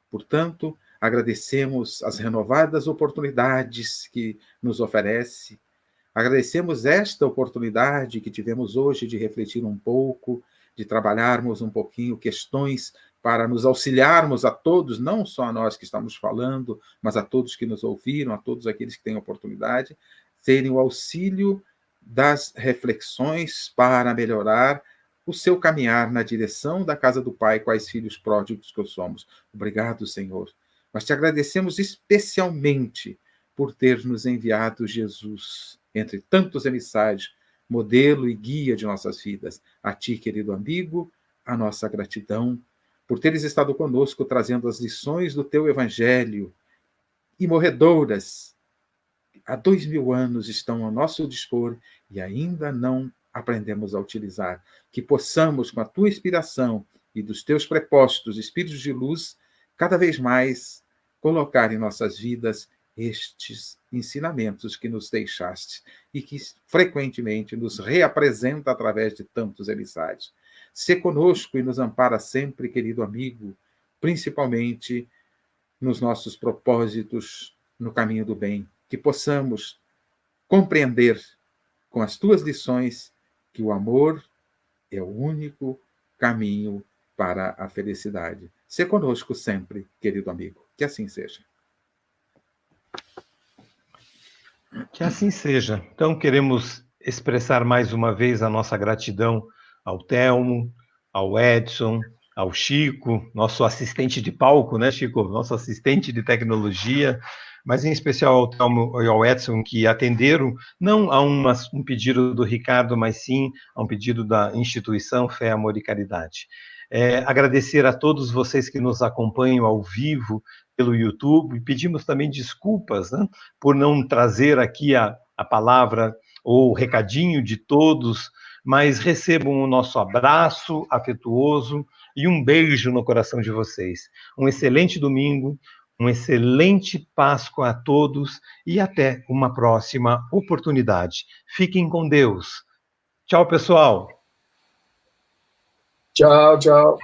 Portanto, agradecemos as renovadas oportunidades que nos oferece. Agradecemos esta oportunidade que tivemos hoje de refletir um pouco, de trabalharmos um pouquinho questões para nos auxiliarmos a todos, não só a nós que estamos falando, mas a todos que nos ouviram, a todos aqueles que têm oportunidade, terem o auxílio das reflexões para melhorar o seu caminhar na direção da casa do Pai, quais filhos pródigos que somos. Obrigado, Senhor. Nós te agradecemos especialmente por ter nos enviado Jesus, entre tantos emissários, modelo e guia de nossas vidas. A ti, querido amigo, a nossa gratidão por teres estado conosco, trazendo as lições do teu evangelho, e morredoras, há 2000 anos estão ao nosso dispor e ainda não aprendemos a utilizar. Que possamos, com a tua inspiração e dos teus prepostos espíritos de luz, cada vez mais colocar em nossas vidas estes ensinamentos que nos deixaste e que frequentemente nos reapresenta através de tantos emissários. Sê conosco e nos ampara sempre, querido amigo, principalmente nos nossos propósitos no caminho do bem, que possamos compreender com as tuas lições que o amor é o único caminho para a felicidade. Sê conosco sempre, querido amigo. Que assim seja. Que assim seja. Então, queremos expressar mais uma vez a nossa gratidão ao Telmo, ao Edson, ao Chico, nosso assistente de palco, né, Chico? Nosso assistente de tecnologia, mas em especial ao Telmo e ao Edson, que atenderam não a um pedido do Ricardo, mas sim a um pedido da instituição Fé, Amor e Caridade. Agradecer a todos vocês que nos acompanham ao vivo pelo YouTube, e pedimos também desculpas, né, por não trazer aqui a palavra ou o recadinho de todos, mas recebam o nosso abraço afetuoso e um beijo no coração de vocês. Um excelente domingo, um excelente Páscoa a todos e até uma próxima oportunidade. Fiquem com Deus. Tchau, pessoal. Tchau, tchau.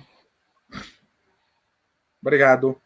Obrigado.